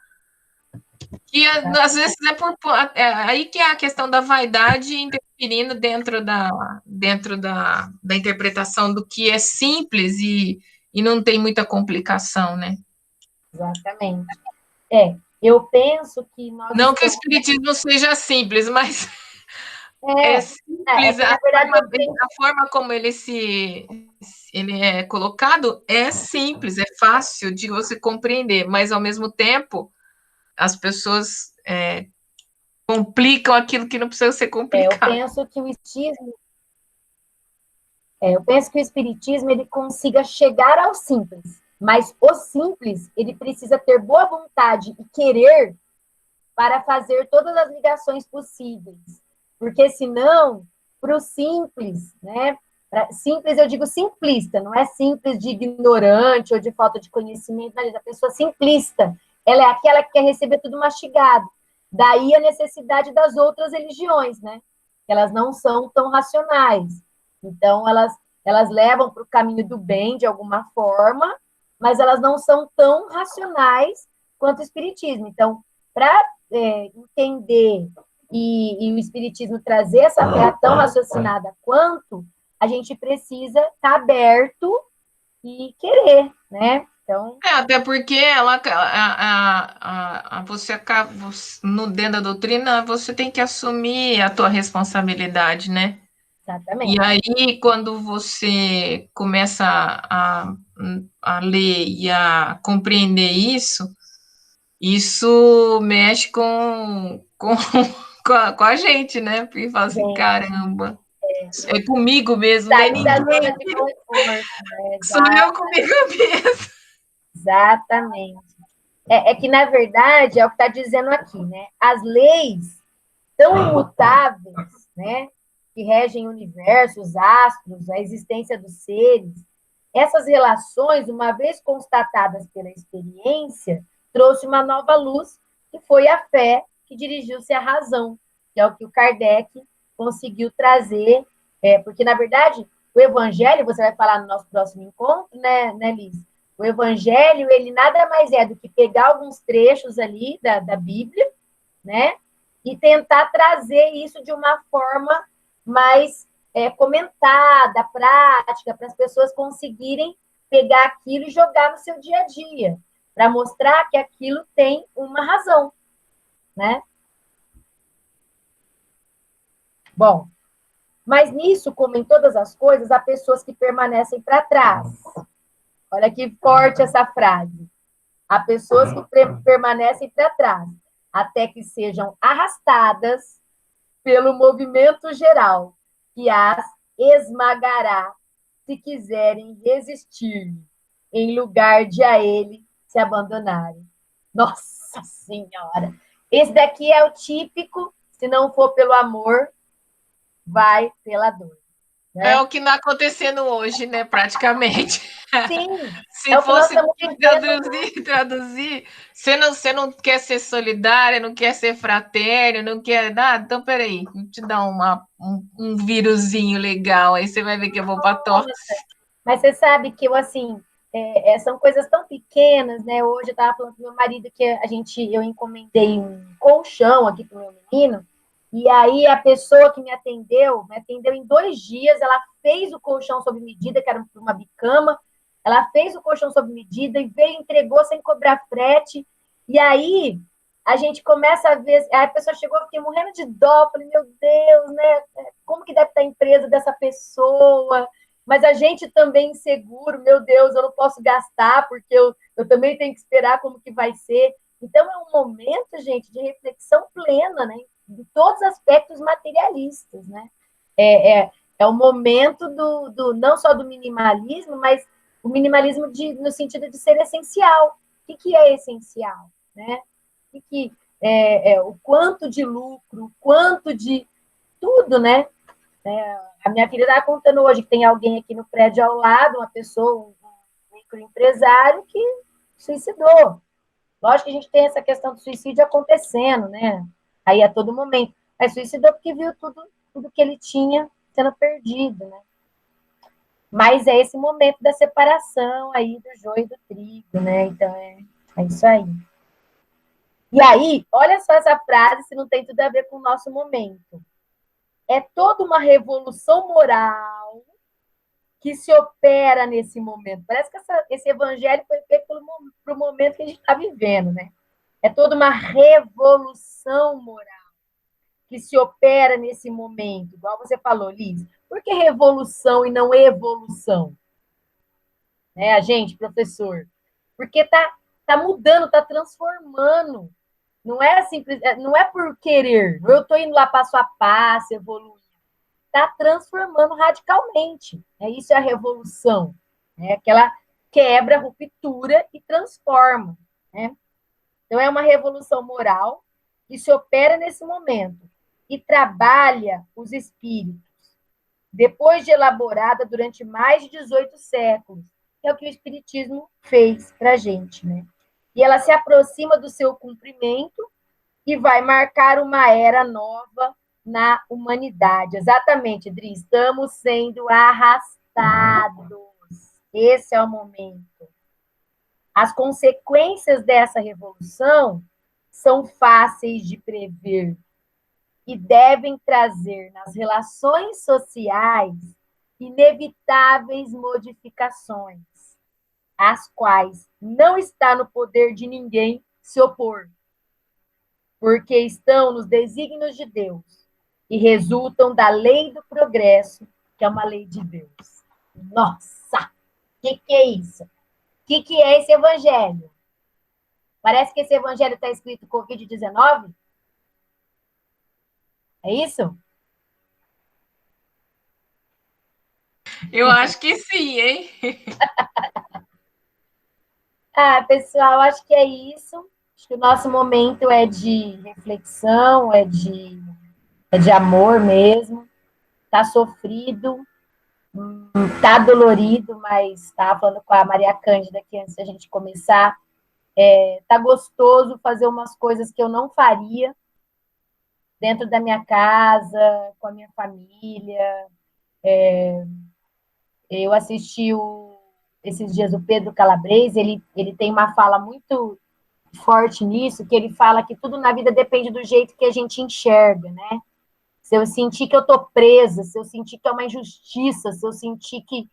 E às vezes aí que é a questão da vaidade interferindo dentro da interpretação do que é simples e não tem muita complicação, né? Exatamente. Eu penso que nós não que o espiritismo seja simples, mas é simples. Na verdade, A forma como ele é colocado é simples, é fácil de você compreender, mas ao mesmo tempo as pessoas complicam aquilo que não precisa ser complicado. Eu penso que o espiritismo ele consiga chegar ao simples, mas o simples ele precisa ter boa vontade e querer para fazer todas as ligações possíveis, porque senão, para o simples, né? Simples, eu digo simplista, não é simples de ignorante ou de falta de conhecimento, mas a pessoa simplista, ela é aquela que quer receber tudo mastigado. Daí a necessidade das outras religiões, né? Elas não são tão racionais. Então, elas levam para o caminho do bem, de alguma forma, mas elas não são tão racionais quanto o espiritismo. Então, para entender e o espiritismo trazer essa fé tão raciocinada quanto, a gente precisa estar aberto e querer, né? Então, até porque você acaba, dentro da doutrina, você tem que assumir a tua responsabilidade, né? exatamente. E aí, quando você começa a ler e a compreender isso mexe com a gente, né? Porque fala assim, caramba, é comigo mesmo, né? Ninguém. Sou eu comigo mesmo. Exatamente. É que, na verdade, é o que está dizendo aqui, né? As leis tão imutáveis, né? Que regem o universo, os astros, a existência dos seres, essas relações, uma vez constatadas pela experiência, trouxe uma nova luz, que foi a fé que dirigiu-se à razão, que é o que o Kardec conseguiu trazer, porque, na verdade, o Evangelho, você vai falar no nosso próximo encontro, né, Liz? O Evangelho, ele nada mais é do que pegar alguns trechos ali da Bíblia, né, e tentar trazer isso de uma forma mais comentada, prática, para as pessoas conseguirem pegar aquilo e jogar no seu dia a dia, para mostrar que aquilo tem uma razão, né? Bom, mas nisso, como em todas as coisas, há pessoas que permanecem para trás. Olha que forte essa frase. Há pessoas que permanecem para trás, até que sejam arrastadas pelo movimento geral, que as esmagará se quiserem resistir, em lugar de a ele se abandonarem. Nossa Senhora! Esse daqui é o típico, se não for pelo amor, vai pela dor. Né? É o que está acontecendo hoje, né, praticamente. Sim, se fosse traduzir, você não quer ser solidária, não quer ser fraterno, não quer nada, então peraí, vou te dar um vírusinho legal, aí você vai ver que eu vou para torta. Mas você sabe que eu, assim, são coisas tão pequenas, né? Hoje eu estava falando com meu marido que eu encomendei um colchão aqui para o meu menino, e aí a pessoa que me atendeu em 2 dias, ela fez o colchão sob medida, que era uma bicama, ela fez o colchão sob medida e veio, entregou sem cobrar frete, e aí a gente começa a ver, aí a pessoa chegou, eu fiquei morrendo de dó, falei, meu Deus, né? Como que deve estar a empresa dessa pessoa? Mas a gente também inseguro, meu Deus, eu não posso gastar, porque eu também tenho que esperar como que vai ser. Então, é um momento, gente, de reflexão plena, né? De todos os aspectos materialistas, né? É o momento não só do minimalismo, mas o minimalismo no sentido de ser essencial. O que é essencial, né? O quanto de lucro, o quanto de tudo, né? A minha filha estava contando hoje que tem alguém aqui no prédio ao lado, uma pessoa, um microempresário que suicidou. Lógico que a gente tem essa questão do suicídio acontecendo, né? Aí a todo momento. Mas suicidou porque viu tudo que ele tinha sendo perdido, né? Mas é esse momento da separação aí do joio e do trigo, né? Então, é isso aí. E aí, olha só essa frase, se não tem tudo a ver com o nosso momento. É toda uma revolução moral que se opera nesse momento. Parece que esse evangelho foi feito para o momento que a gente está vivendo, né? É toda uma revolução moral que se opera nesse momento. Igual você falou, Liz. Por que revolução e não evolução? Né, a gente, professor? Porque tá mudando, tá transformando. Não é simples, não é por querer. Eu estou indo lá passo a passo, evoluindo. Está transformando radicalmente. Isso é a revolução. Aquela quebra, ruptura e transforma. Né? Então, é uma revolução moral que se opera nesse momento e trabalha os espíritos, depois de elaborada durante mais de 18 séculos, que é o que o Espiritismo fez para a gente. Né? E ela se aproxima do seu cumprimento e vai marcar uma era nova na humanidade. Exatamente, Adri, estamos sendo arrastados. Esse é o momento. As consequências dessa revolução são fáceis de prever e devem trazer nas relações sociais inevitáveis modificações, às quais não está no poder de ninguém se opor, porque estão nos desígnios de Deus e resultam da lei do progresso, que é uma lei de Deus. Nossa! O que é isso? O que é esse evangelho? Parece que esse evangelho está escrito Covid-19? É isso? Eu acho que sim, hein? Pessoal, acho que é isso. Acho que o nosso momento é de reflexão, é de amor mesmo. Está sofrido, está dolorido, mas estava falando com a Maria Cândida aqui antes da gente começar. Tá gostoso fazer umas coisas que eu não faria dentro da minha casa, com a minha família. Eu assisti esses dias o Pedro Calabres, ele tem uma fala muito forte nisso, que ele fala que tudo na vida depende do jeito que a gente enxerga, né? Se eu sentir que eu estou presa, se eu sentir que é uma injustiça, se eu sentir que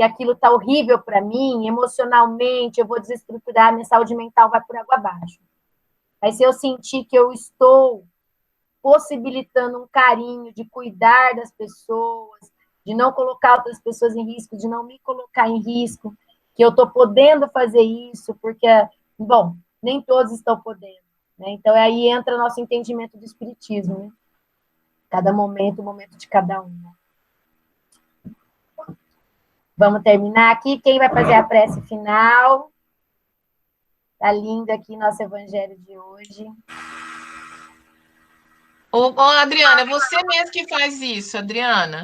aquilo está horrível para mim, emocionalmente, eu vou desestruturar, minha saúde mental vai por água abaixo. Mas se eu sentir que eu estou possibilitando um carinho de cuidar das pessoas, de não colocar outras pessoas em risco, de não me colocar em risco, que eu estou podendo fazer isso, porque, bom, nem todos estão podendo. Né? Então, aí entra o nosso entendimento do espiritismo, né? Cada momento, o momento de cada um. Né? Vamos terminar aqui. Quem vai fazer a prece final? Tá lindo aqui nosso evangelho de hoje. Ô, Adriana, é você mesmo que faz isso, Adriana.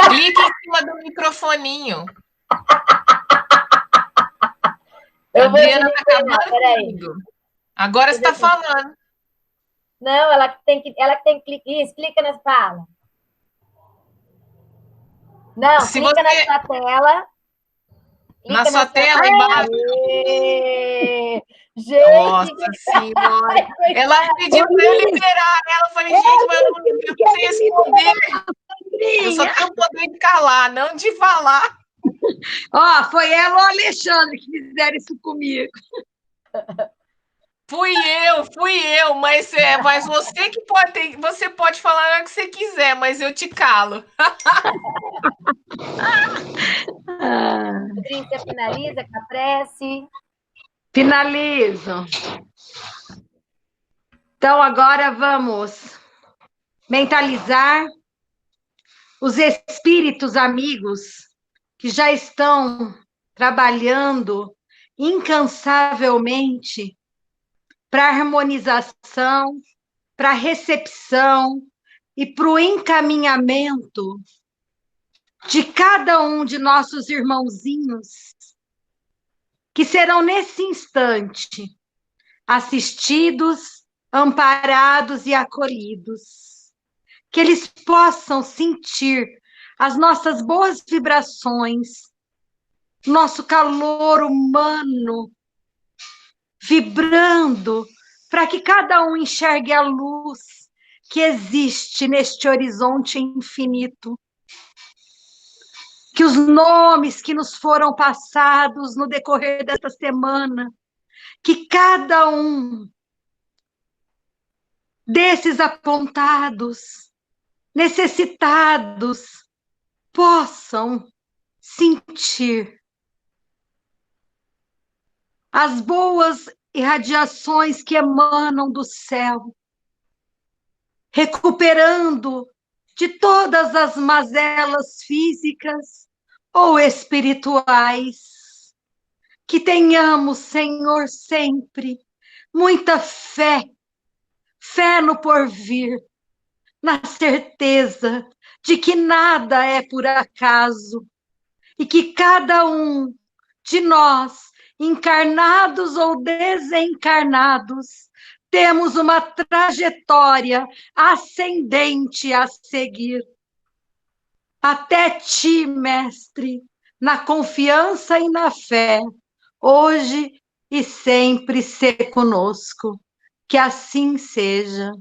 Clique em cima do microfoninho. Adriana está acabando comigo. Agora você está falando. Não, ela tem que clicar. Isso, clica nessa fala. Não, se clica você... na sua tela. Na sua tela, embaixo. Gente, nossa senhora. Ela pediu para eu liberar ela. Eu falei, gente, mas eu não tenho esse poder. Eu só tenho o poder de calar, não de falar. Foi ela ou o Alexandre que fizeram isso comigo. Fui eu, mas você que você pode falar o que você quiser, mas eu te calo. Você finaliza com a prece? Finalizo. Então, agora vamos mentalizar os espíritos amigos que já estão trabalhando incansavelmente para harmonização, para recepção e para o encaminhamento de cada um de nossos irmãozinhos que serão nesse instante assistidos, amparados e acolhidos, que eles possam sentir as nossas boas vibrações, nosso calor humano, vibrando para que cada um enxergue a luz que existe neste horizonte infinito. Que os nomes que nos foram passados no decorrer desta semana, que cada um desses apontados, necessitados, possam sentir as boas irradiações que emanam do céu, recuperando de todas as mazelas físicas ou espirituais. Que tenhamos, Senhor, sempre muita fé, fé no porvir, na certeza de que nada é por acaso e que cada um de nós, encarnados ou desencarnados, temos uma trajetória ascendente a seguir. Até ti, mestre, na confiança e na fé, hoje e sempre ser conosco. Que assim seja.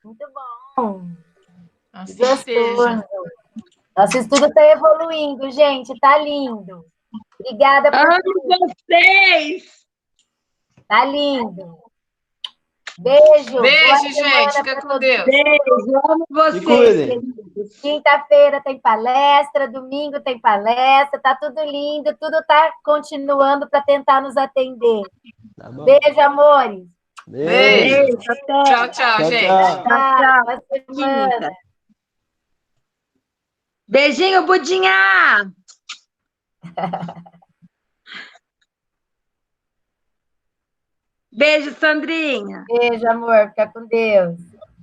Muito bom. Assim Gostoso. seja. Nosso estudo está evoluindo, gente. Está lindo. Obrigada por Amo vocês! Tá lindo. Beijo. Beijo, gente. Fica com Deus. Beijo, amo Se vocês. cuidem. Quinta-feira tem palestra, domingo tem palestra, tá tudo lindo, tudo tá continuando para tentar nos atender. Tá bom. Beijo, amores. Beijo. Beijo, até. Tchau, Tchau, gente. tchau. Tchau. Boa semana. Quinta. Beijinho, Budinha! Beijo, Sandrinha. Beijo, amor. Fica com Deus.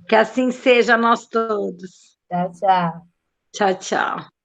Que assim seja nós todos. Tchau, tchau. Tchau, tchau.